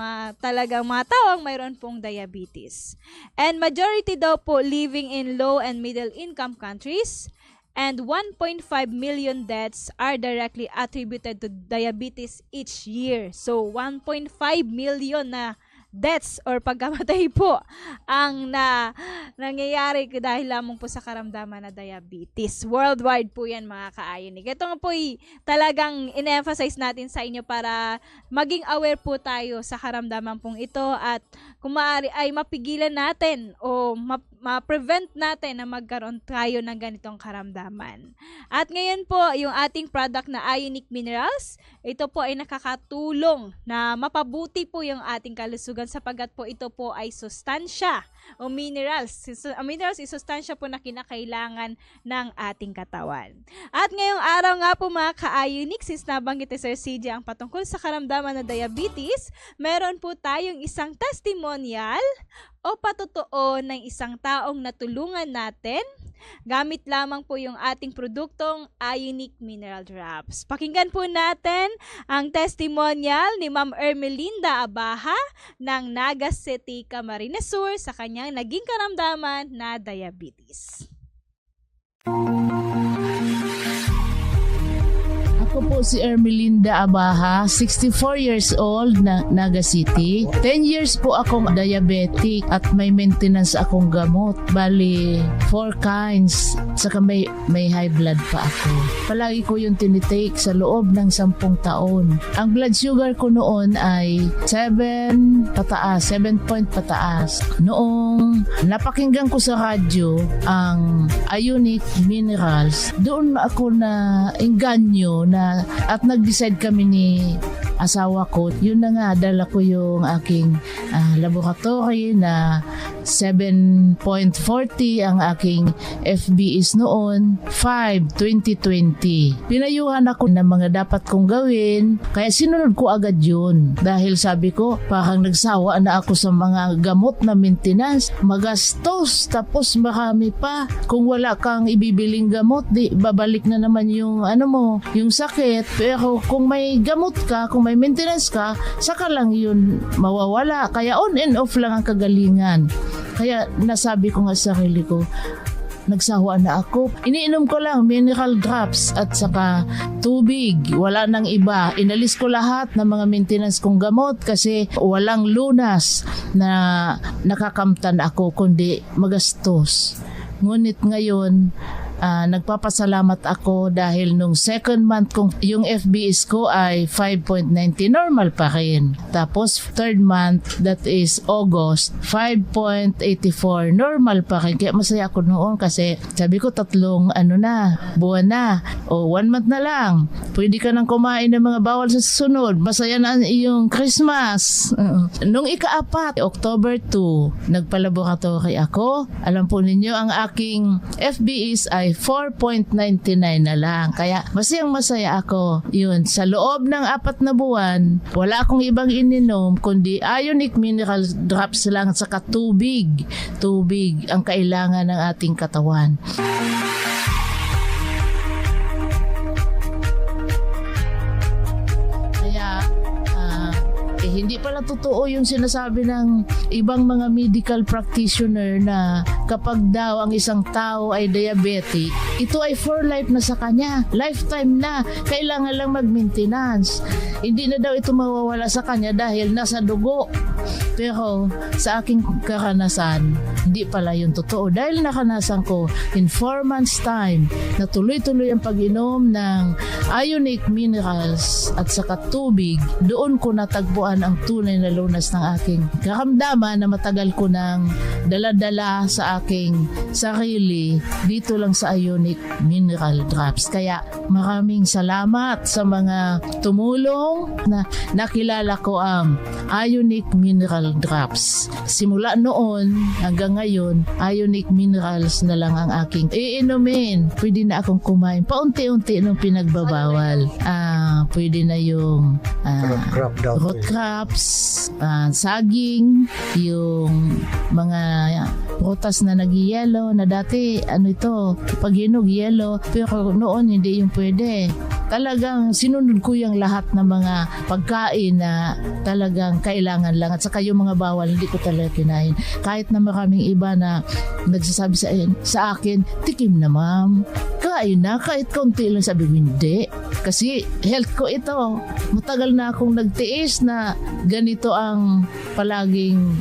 Speaker 3: talagang mga tao ang mayroon pong diabetes. And majority daw po living in low and middle income countries, and 1.5 million deaths are directly attributed to diabetes each year. So 1.5 million na deaths or pagkamatay po ang nangyayari dahil lamang po sa karamdaman na diabetes. Worldwide po yan mga ka-Ionic. Ito nga po talagang in-emphasize natin sa inyo para maging aware po tayo sa karamdaman pong ito at kung maaari ay mapigilan natin o ma-prevent natin na magkaroon tayo ng ganitong karamdaman. At ngayon po, yung ating product na Ionic Minerals, ito po ay nakakatulong na mapabuti po yung ating kalusugan sapagkat po ito po ay sustansya o minerals. Minerals is sustansya po na kinakailangan ng ating katawan. At ngayong araw nga po mga ka-Ionic, since nabanggit ni Sir CJ ang patungkol sa karamdaman na diabetes, meron po tayong isang testimonial o patotoo ng isang taong natulungan natin gamit lamang po yung ating produktong Ionic Mineral Drops. Pakinggan po natin ang testimonial ni Ma'am Ermelinda Abaha ng Naga City, Camarines Sur sa kanyang naging karamdaman na diabetes.
Speaker 9: Ako po si Ermelinda Abaha, 64 years old na Naga City. 10 years po akong diabetic at may maintenance akong gamot. Bali, 4 kinds. Saka may high blood pa ako. Palagi ko yung tinitake sa loob ng 10 taon. Ang blood sugar ko noon ay 7 point pataas. Noong napakinggan ko sa radyo ang Ionic Minerals, doon ako na engganyo na at nag-decide kami ni asawa ko. Yun na nga, dala ko yung aking laboratory na 7.40 ang aking FBIs noon, 5/2020. Pinayuhan ako ng mga dapat kong gawin, kaya sinunod ko agad yun. Dahil sabi ko, parang nagsawa na ako sa mga gamot na maintenance. Magastos, tapos marami pa. Kung wala kang ibibiling gamot, di babalik na naman yung yung sakit. Pero kung may gamot ka, kung may maintenance ka, saka lang yun mawawala. Kaya on and off lang ang kagalingan. Kaya nasabi ko nga sa sarili ko, nagsawa na ako. Iniinom ko lang mineral drops at saka tubig. Wala nang iba. Inalis ko lahat ng mga maintenance kong gamot kasi walang lunas na nakakamtan ako kundi magastos. Ngunit ngayon, nagpapasalamat ako dahil nung second month kong yung FBS ko ay 5.90, normal pa rin. Tapos third month, that is August, 5.84, normal pa rin. Kaya masaya ako noon kasi sabi ko 3 buwan na o 1 month na lang Pwede ka nang kumain ng mga bawal sa susunod. Masaya na ang iyong Christmas. Nung ika-4, October 2, nagpalaboratory ako. Alam po ninyo, ang aking FBIs ay 4.99 na lang. Kaya masayang-masaya ako. Yun, sa loob ng 4 na buwan, wala akong ibang ininom kundi ionic mineral drops lang at saka tubig. Tubig ang kailangan ng ating katawan. Hindi pala totoo yung sinasabi ng ibang mga medical practitioner na kapag daw ang isang tao ay diabetic, ito ay for life na sa kanya. Lifetime na. Kailangan lang mag-maintenance. Hindi na daw ito mawawala sa kanya dahil nasa dugo. Pero sa aking karanasan, hindi pala yung totoo. Dahil nakanasan ko in 4 months time na tuloy-tuloy ang pag-inom ng ionic minerals at saka tubig, doon ko natagpuan ang tunay na lunas ng aking karamdaman na matagal ko nang dala-dala sa aking sarili dito lang sa ionic mineral drops. Kaya maraming salamat sa mga tumulong na nakilala ko ang ionic mineral drops. Simula noon hanggang ngayon, ionic minerals na lang ang aking iinumin. Pwede na akong kumain paunti-unti nung pinagbabawal. Pwede na yung root crops, saging, yung mga prutas na nag-yellow na dati pag hinog yellow, pero noon hindi yung pwede. Talagang sinunod ko yung lahat ng mga pagkain na talagang kailangan lang at saka yung mga bawal hindi ko talaga kinain. Kahit na maraming iba na nagsasabi sa akin, tikim na ma'am, kain na kahit kaunti lang. Sabi ko hindi, kasi health ko ito. Matagal na akong nagtiis na ganito ang palaging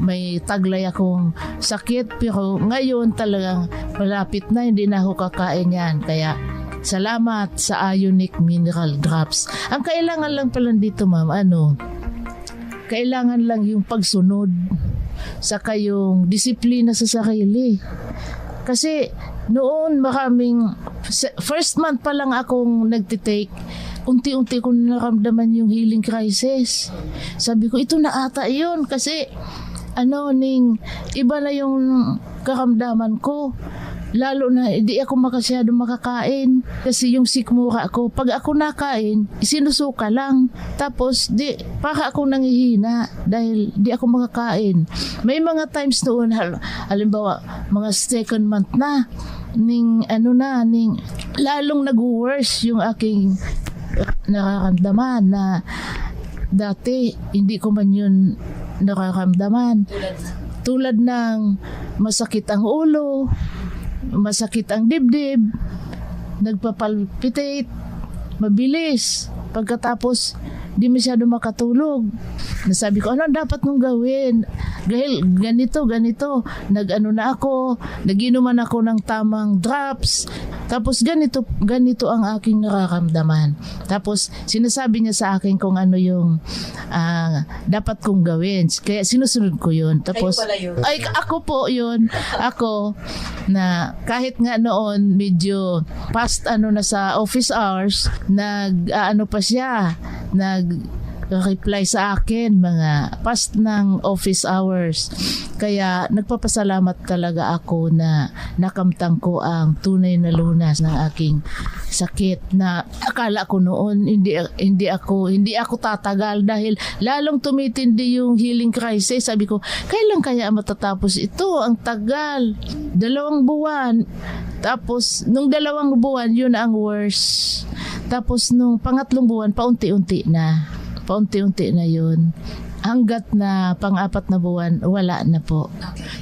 Speaker 9: may taglay akong sakit, pero ngayon talagang malapit na, hindi na ako kakain yan. Kaya salamat sa ionic mineral drops. Ang kailangan lang pala dito ma'am, kailangan lang yung pagsunod saka yung disiplina sa sarili. Kasi noon first month pa lang akong nagtitake, unti-unti ko naramdaman yung healing crisis. Sabi ko, ito na ata yun. Kasi, iba na yung karamdaman ko. Lalo na, hindi ako makasyado makakain. Kasi yung sikmura ko, pag ako nakain, sinusuka lang. Tapos, para akong nangihina dahil di ako makakain. May mga times noon, halimbawa, mga second month na, lalong nag-worse yung aking nararamdaman na dati hindi ko man yun nararamdaman. Tulad ng masakit ang ulo, masakit ang dibdib, nagpapalpitate, mabilis. Pagkatapos, di masyado makatulog. Nasabi ko, ano dapat mong gawin? Dahil ganito. Nag-inuman ako ng tamang drops. Tapos ganito ang aking nararamdaman. Tapos sinasabi niya sa akin kung ano yung dapat kong gawin. Kaya sinusunod ko yun. Tapos, ako po yun. Ako, na kahit nga noon medyo past na sa office hours, nag-reply sa akin mga past ng office hours. Kaya nagpapasalamat talaga ako na nakamtang ko ang tunay na lunas ng aking sakit na akala ko noon hindi ako tatagal dahil lalong tumitindi yung healing crisis. Sabi ko, kailan kaya matatapos ito? Ang tagal. 2 buwan. Tapos nung 2 buwan yun ang worst. Tapos nung 3 buwan paunti-unti na yun. Hanggat na pang-4 na buwan, wala na po.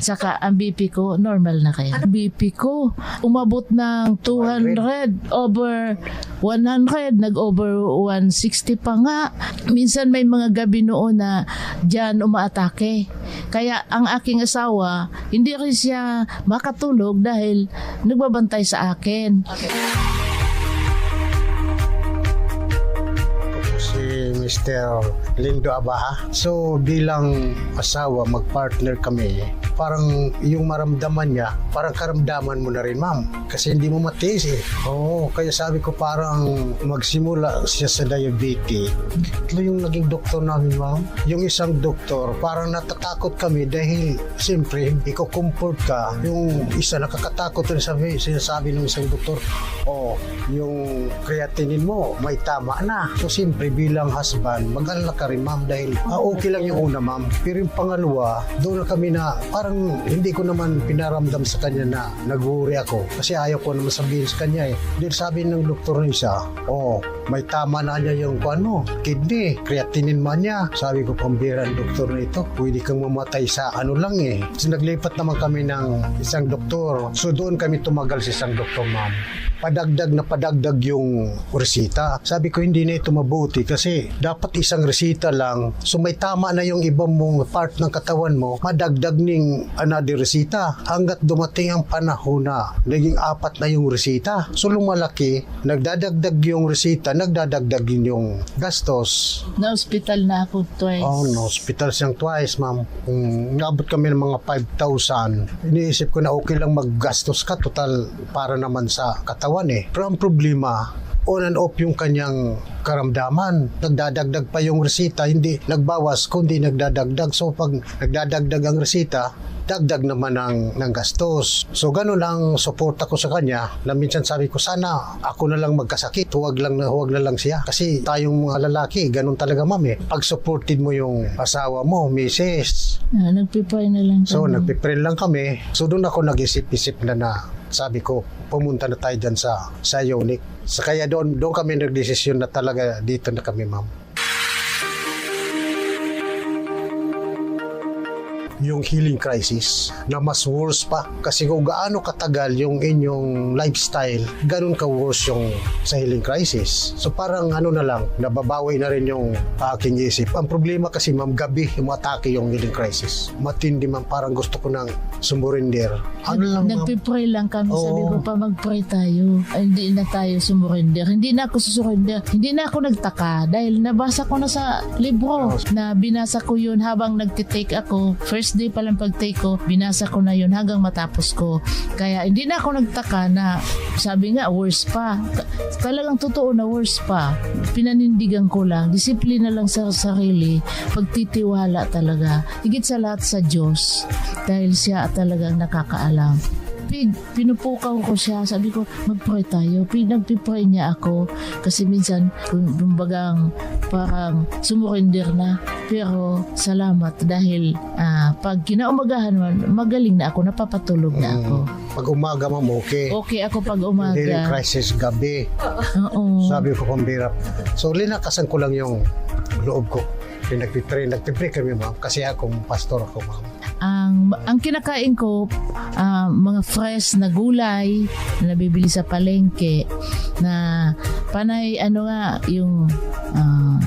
Speaker 9: Saka ang BP ko, normal na kaya. BP ko, umabot ng 200, over 100, nag-over 160 pa nga. Minsan may mga gabi noon na dyan umaatake. Kaya ang aking asawa, hindi rin siya makatulog dahil nagbabantay sa akin.
Speaker 10: Okay. Mr. Lindo Abaha. So bilang asawa, magpartner kami parang yung maramdaman niya, parang karamdaman mo na rin, ma'am. Kasi hindi mo matiis eh. Oo, kaya sabi ko parang magsimula siya sa diabetes. Ito yung naging doktor namin, ma'am. Yung isang doktor, parang natatakot kami dahil siyempre, iko-comfort ka. Yung isa nakakatakot rin sinasabi ng isang doktor, yung creatinine mo, may tama na. So siyempre, bilang husband, mag-alala ka rin, ma'am, dahil okay lang yung una, ma'am. Pero yung pangalawa, doon na kami na parang hindi ko naman pinaramdam sa kanya na nag-worry ako. Kasi ayaw ko naman sabihin sa kanya eh. Dahil sabi ng doktor na isa, may tama na niya yung kidney, creatinine man niya. Sabi ko, pambira ang doktor na ito, pwede kang mamatay sa lang eh. So naglipat naman kami ng isang doktor. So doon kami tumagal sa isang doktor, ma'am. Padagdag yung resita. Sabi ko, hindi na ito mabuti kasi dapat isang resita lang. So may tama na yung ibang mong part ng katawan mo, madagdag ning another resita. Hanggat dumating ang panahon na naging 4 na yung resita. So lumalaki, nagdadagdag yung resita, nagdadagdag din yung gastos.
Speaker 9: Na-hospital na ako twice.
Speaker 10: Na-hospital siyang twice, ma'am. Nabot kami ng mga 5,000. Iniisip ko na okay lang maggastos ka, total para naman sa katawan eh. Pero ang problema, on and off yung kanyang karamdaman. Nagdadagdag pa yung resita, hindi nagbawas, kundi nagdadagdag. So pag nagdadagdag ang resita, dagdag naman ng gastos. So ganun lang suporta ko sa kanya na minsan sabi ko, sana ako na lang magkasakit, huwag na lang siya. Kasi tayong mga lalaki, ganun talaga, ma'am eh. Pag supported mo yung asawa mo, misis.
Speaker 9: Nagpipray na lang kami.
Speaker 10: So nagpipray lang kami. So doon ako nag-isip-isip na sabi ko, pumunta na tayo dyan sa Ionic. So kaya doon kami nagdesisyon na talaga dito na kami, ma'am. Yung healing crisis na mas worse pa kasi kung gaano katagal yung inyong lifestyle, ganun ka worse yung sa healing crisis. So parang na lang, nababawi na rin yung aking isip. Ang problema kasi, ma'am, gabi umatake yung healing crisis. Matindi, ma'am, parang gusto ko nang sumurinder.
Speaker 9: Nagpipray lang kami, sabi ko pa mag-pray tayo. Hindi na tayo sumurinder. Hindi na ako susurinder. Hindi na ako nagtaka dahil nabasa ko na sa libro na binasa ko yun habang nagtitake ako. First day pa lang pag-take ko, binasa ko na yun hanggang matapos ko. Kaya hindi na ako nagtaka na sabi nga, worse pa. Talagang totoo na worse pa. Pinanindigan ko lang, disiplina lang sa sarili, pagtitiwala talaga. Higit sa lahat sa Diyos dahil siya talagang nakakaalam. Pinupukaw ko siya, sabi ko mag-pray tayo. Nagpipray niya ako kasi minsan kumbagang parang sumurinder na, pero salamat dahil pag kinaumagahan magaling na ako, napapatulog na ako.
Speaker 10: Pag umaga, ma'am, okay
Speaker 9: ako pag umaga.
Speaker 10: Healing crisis gabi. Sabi ko, pambira. So linakasan ko lang yung loob ko. Nagpipray kami, ma'am, kasi akong pastor ako, ma'am.
Speaker 9: Ang kinakain ko, mga fresh na gulay na nabibili sa palengke na panay yung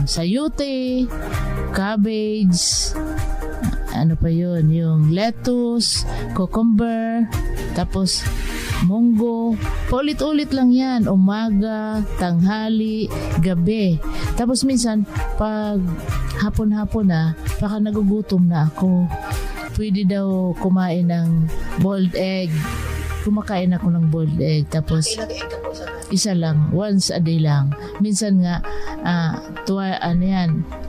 Speaker 9: sayote, cabbage, pa yun, yung lettuce, cucumber, tapos munggo. Paulit-ulit lang yan. Umaga, tanghali, gabi. Tapos minsan, pag hapon-hapon na, baka nagugutom na ako. Pwede daw kumain ng boiled egg. Kumakain ako ng boiled egg. Tapos, isa lang. Once a day lang. Minsan nga,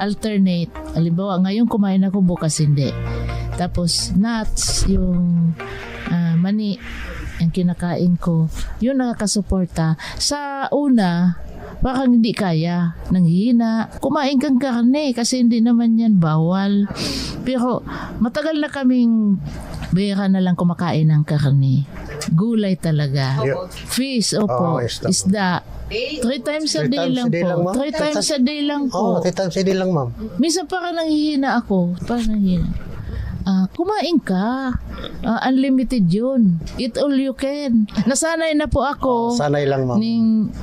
Speaker 9: alternate. Halimbawa, ngayon kumain ako, bukas hindi. Tapos, nuts, yung mani, ang kinakain ko, yun nakakasuporta. Sa una, parang hindi kaya, nanghihina. Kumain kang karne kasi hindi naman yan bawal. Pero matagal na kaming bihira na lang kumakain ng karne. Gulay talaga. Fish, isda. 3 times a day lang po. 3 times a day lang po.
Speaker 10: 3 times a day lang, ma'am.
Speaker 9: Minsan parang nanghihina ako. Kumain ka. Unlimited yun. Eat all you can. Nasanay na po ako.
Speaker 10: Sanay lang, ma'am.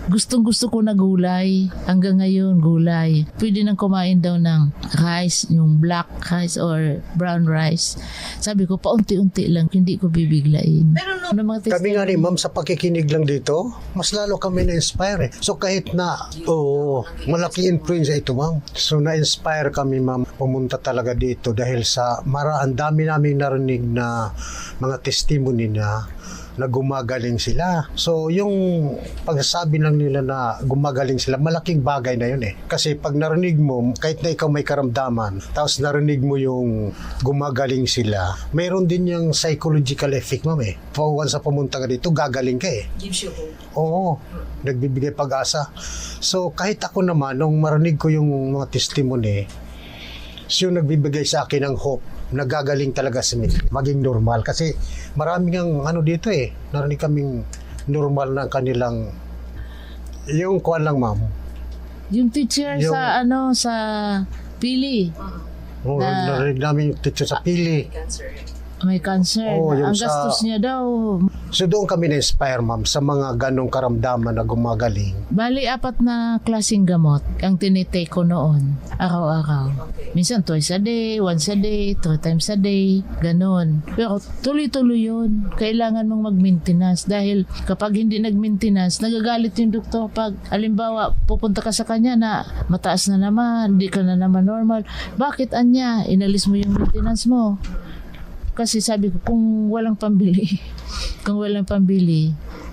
Speaker 9: Gustong-gusto ko na gulay. Hanggang ngayon, gulay. Pwede nang kumain daw ng rice, yung black rice or brown rice. Sabi ko, paunti-unti lang. Hindi ko bibiglain.
Speaker 10: Kami nga rin, ma'am, sa pakikinig lang dito, mas lalo kami na-inspire eh. So kahit na, malaki influence ito, ma'am. So na-inspire kami, ma'am, pumunta talaga dito dahil sa ang dami namin narinig na mga testimony na gumagaling sila. So yung pagsasabi lang nila na gumagaling sila, malaking bagay na yun eh. Kasi pag narinig mo, kahit na ikaw may karamdaman, tapos narinig mo yung gumagaling sila, mayroon din yung psychological effect, ma'am eh. Once sa pumunta ka dito, gagaling ka eh.
Speaker 11: Gives you hope.
Speaker 10: Oo, nagbibigay pag-asa. So kahit ako naman, nung marinig ko yung mga testimony, siya yung nagbibigay sa akin ng hope, nagagaling talaga si maging normal. Kasi marami ng dito eh, narinig kaming normal na kanilang, yung kuwan lang ma'am.
Speaker 9: Yung teacher sa Pili.
Speaker 10: Oo, narinig namin yung teacher sa Pili.
Speaker 9: May cancer. Ang gastos niya daw.
Speaker 10: So doon kami na-inspire ma'am sa mga ganong karamdaman na gumagaling.
Speaker 9: Bali, 4 na klaseng gamot ang tinitake ko noon. Araw-araw. Minsan twice a day, once a day, 3 times a day, ganon. Pero tuloy-tuloy yun. Kailangan mong mag-maintenance dahil kapag hindi nag-maintenance, nagagalit yung doktor pag alimbawa, pupunta ka sa kanya na mataas na naman, hindi ka na naman normal. Bakit anya? Inalis mo yung maintenance mo. Kasi sabi ko, kung walang pambili,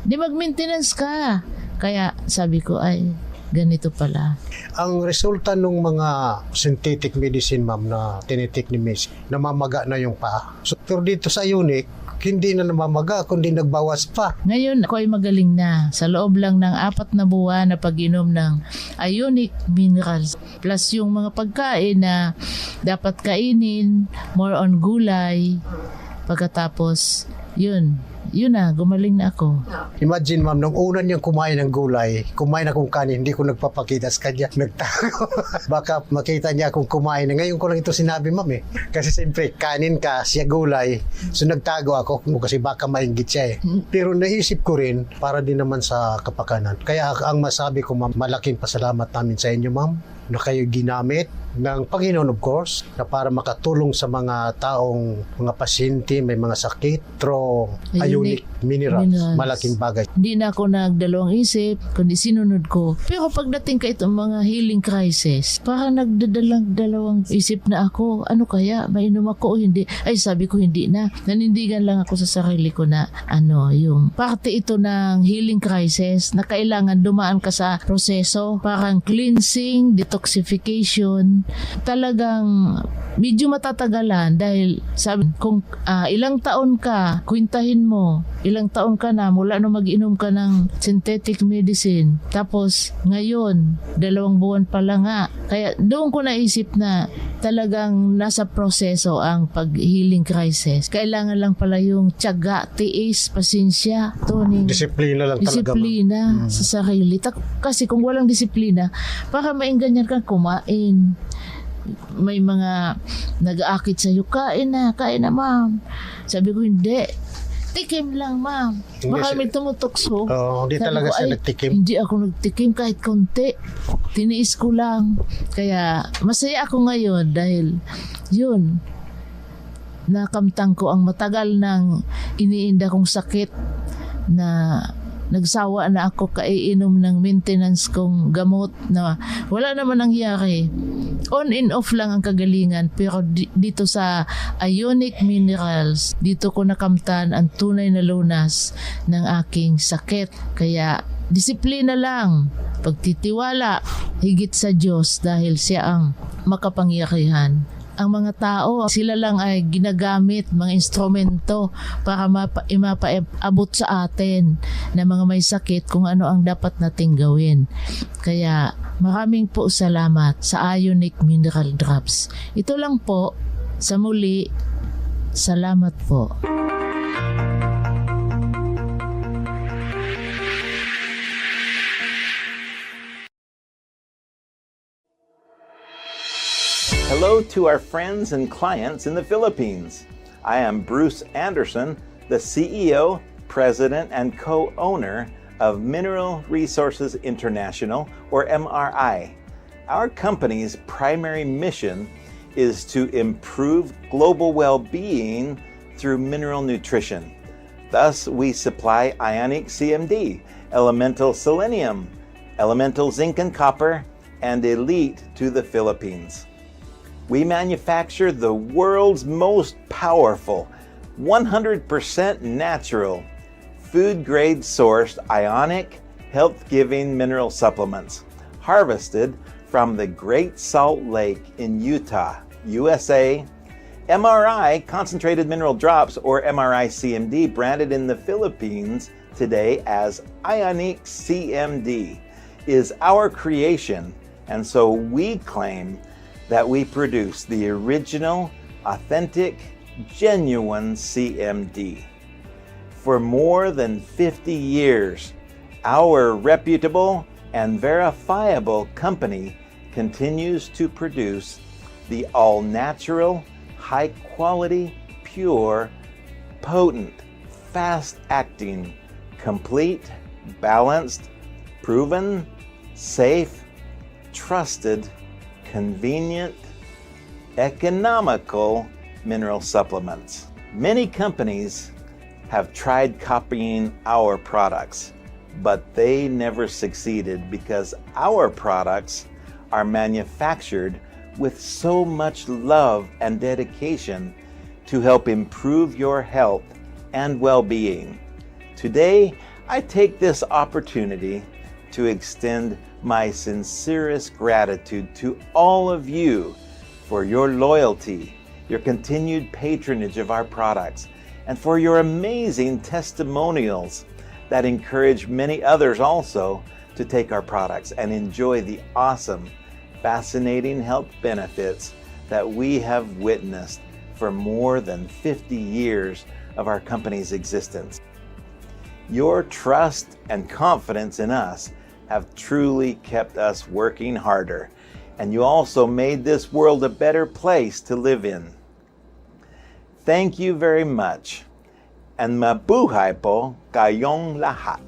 Speaker 9: di mag-maintenance ka. Kaya sabi ko, ay, ganito pala.
Speaker 10: Ang resulta ng mga synthetic medicine, ma'am, na tinitik ni Miss, namamaga na yung paa. So, pero dito sa Ionic, hindi na namamaga, kundi nagbawas pa.
Speaker 9: Ngayon, ako ay magaling na. Sa loob lang ng 4 na buwan na pag-inom ng Ionic Minerals, plus yung mga pagkain na dapat kainin, more on gulay, pagkatapos, yun na, gumaling na ako.
Speaker 10: Imagine ma'am, nung una niyang kumain ng gulay, kumain akong kanin, hindi ko nagpapakita sa kanya, nagtago. Baka makita niya akong kumain. Ngayon ko lang ito sinabi ma'am eh. Kasi siyempre, kanin ka, siya gulay, so nagtago ako kasi baka mainggit siya eh. Pero naisip ko rin, para din naman sa kapakanan. Kaya ang masabi ko ma'am, malaking pasalamat namin sa inyo ma'am, na kayo ginamit ng Panginoon of course, na para makatulong sa mga taong, mga pasyente, may mga sakit, through Ionic Minerals. Malaking bagay.
Speaker 9: Hindi na ako nagdalawang isip, kundi sinunod ko. Pero pagdating ka itong mga healing crisis, parang nagdalawang isip na ako, ano kaya, mainom ako o hindi? Ay, sabi ko hindi na. Nanindigan lang ako sa sarili ko na, yung parte ito ng healing crisis na kailangan dumaan ka sa proseso, parang cleansing, detoxification, talagang medyo matatagalan dahil sabi kung ilang taon ka, kwintahin mo, ilang taon ka na mula nung mag-inom ka ng synthetic medicine. Tapos ngayon, 2 buwan pa lang nga. Kaya doon ko naisip na talagang nasa proseso ang pag-healing crisis. Kailangan lang pala yung tiyaga, tiis, pasensya, tuning.
Speaker 10: Disiplina lang talaga.
Speaker 9: Disiplina sa sarili. Kasi kung walang disiplina, baka maingganyan ka kumain. May mga nag-aakit sa'yo, kain na ma'am. Sabi ko, hindi. Tikim lang, ma'am. Baka may tumutukso.
Speaker 10: Hindi talaga siya nagtikim.
Speaker 9: Hindi ako nagtikim kahit konti. Tiniis ko lang. Kaya masaya ako ngayon dahil yun, nakamtang ko ang matagal ng iniinda kong sakit na nagsawa na ako kaiinom ng maintenance kong gamot na wala naman nangyari. On and off lang ang kagalingan, pero dito sa Ionic Minerals, dito ko nakamtan ang tunay na lunas ng aking sakit. Kaya disiplina lang, pagtitiwala, higit sa Diyos dahil siya ang makapangyarihan. Ang mga tao, sila lang ay ginagamit, mga instrumento para mapaabot sa atin na mga may sakit kung ano ang dapat nating gawin. Kaya maraming po salamat sa Ionic Mineral Drops. Ito lang po, sa muli, salamat po.
Speaker 12: Hello to our friends and clients in the Philippines. I am Bruce Anderson, the CEO, President, and co-owner of Mineral Resources International, or MRI. Our company's primary mission is to improve global well-being through mineral nutrition. Thus, we supply Ionic CMD, Elemental Selenium, Elemental Zinc and Copper, and Elite to the Philippines. We manufacture the world's most powerful 100% natural, food-grade sourced ionic, health-giving mineral supplements harvested from the Great Salt Lake in Utah, USA. MRI, concentrated mineral drops, or MRI CMD, branded in the Philippines today as Ionic CMD, is our creation, and so we claim that we produce the original, authentic, genuine CMD. For more than 50 years, our reputable and verifiable company continues to produce the all-natural, high-quality, pure, potent, fast-acting, complete, balanced, proven, safe, trusted, convenient, economical mineral supplements. Many companies have tried copying our products, but they never succeeded because our products are manufactured with so much love and dedication to help improve your health and well-being. Today, I take this opportunity to extend my sincerest gratitude to all of you for your loyalty, your continued patronage of our products, and for your amazing testimonials that encourage many others also to take our products and enjoy the awesome, fascinating health benefits that we have witnessed for more than 50 years of our company's existence. Your trust and confidence in us have truly kept us working harder, and you also made this world a better place to live in. Thank you very much, and mabuhay po kayong lahat.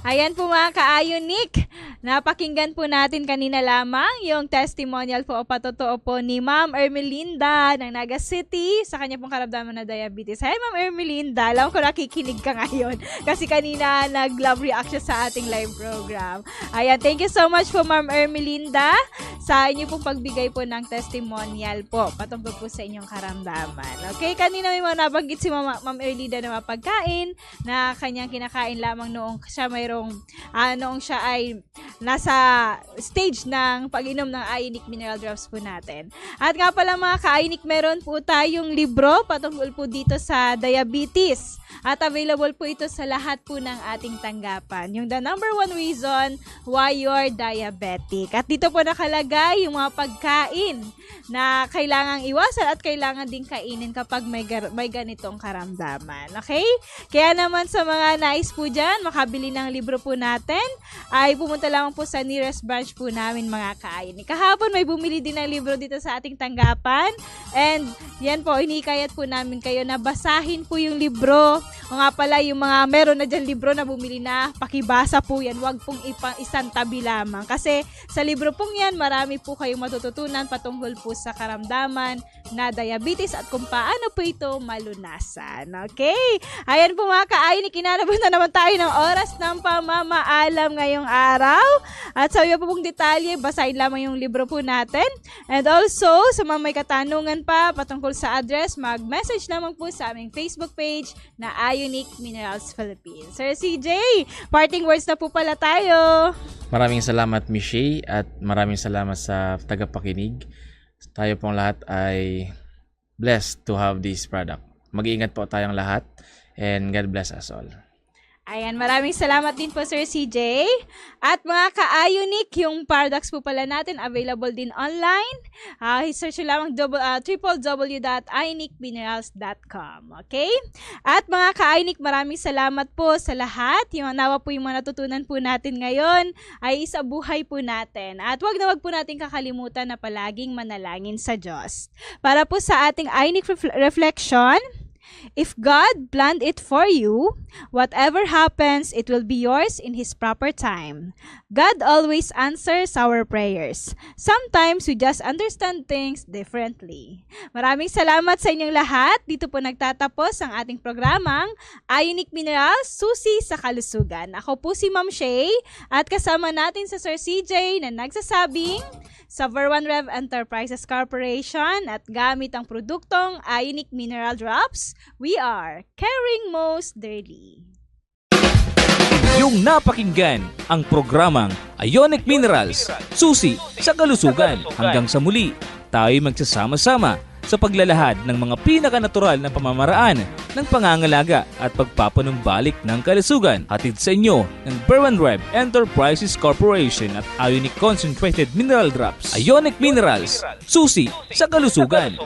Speaker 3: Ayan po mga ka-Ionic, napakinggan po natin kanina lamang yung testimonial po o patotoo po ni Ma'am Ermelinda ng Naga City sa kanya pong karamdaman na diabetes. Hi Ma'am Ermelinda, alam ko nakikinig ka ngayon kasi kanina nag-love reaction sa ating live program. Ayan, thank you so much po Ma'am Ermelinda sa inyo pong pagbigay po ng testimonial po patungkol po sa inyong karamdaman. Okay, kanina may mga nabanggit si Ma'am Ermelinda na mapagkain na kanyang kinakain lamang noong siya noong siya ay nasa stage ng pag-inom ng Ionic Mineral Drops po natin. At nga pala mga ka-Ionic, meron po tayong libro patungkol po dito sa diabetes. At available po ito sa lahat po ng ating tanggapan. Yung the number 1 reason why you're diabetic. At dito po nakalagay yung mga pagkain na kailangang iwasan at kailangan din kainin kapag may ganitong karamdaman. Okay? Kaya naman sa mga nais po dyan, makabili ng libro po natin, ay pumunta lamang po sa nearest branch po namin mga ka-Ionic. Kahapon may bumili din ng libro dito sa ating tanggapan. And yan po, inikayat po namin kayo na basahin po yung libro. O nga pala, yung mga meron na dyan libro na bumili na, pakibasa po yan. Huwag pong isang tabi lamang. Kasi sa libro pong yan, marami po kayong matututunan patungkol po sa karamdaman na diabetes at kung paano po ito malunasan. Okay? Ayan po mga ka-Ionic, kinanabot na naman tayo ng oras ng pamamaalam ngayong araw. At sa iyo po pong detalye, basahin lamang yung libro po natin. And also, sa mga may katanungan pa patungkol sa address, mag-message lamang po sa aming Facebook page na Ionic Minerals Philippines. Sir CJ, parting words na po pala tayo.
Speaker 4: Maraming salamat Michelle at maraming salamat sa tagapakinig. Tayo pong lahat ay blessed to have this product. Mag-iingat po tayong lahat and God bless us all.
Speaker 3: Ayan, maraming salamat din po Sir CJ. At mga ka-Ionic, yung products po pala natin available din online. Search lamang www.ionicminerals.com. Okay? At mga ka-Ionic, maraming salamat po sa lahat. Yung nawa po yung mga natutunan po natin ngayon ay sa buhay po natin. At wag po natin kakalimutan na palaging manalangin sa Diyos. Para po sa ating Ionic Reflection, If God planned it for you, whatever happens, it will be yours in His proper time. God always answers our prayers. Sometimes we just understand things differently. Maraming salamat sa inyong lahat. Dito po nagtatapos ang ating programang Ionic Minerals, Susi sa Kalusugan. Ako po si Ma'am Shay at kasama natin sa Sir CJ na nagsasabing sa Ver1 Rev Enterprises Corporation at gamit ang produktong Ionic Mineral Drops, we are caring most dearly.
Speaker 1: Yung napakinggan ang programang Ionic Minerals, Susi sa Kalusugan. Hanggang sa muli, tayo magsasama-sama sa paglalahad ng mga pinakanatural na pamamaraan ng pangangalaga at pagpapanumbalik ng kalusugan. Hatid sa inyo ng Ver1 Rev Enterprises Corporation at Ionic Concentrated Mineral Drops. Ionic Minerals, Susi sa Kalusugan.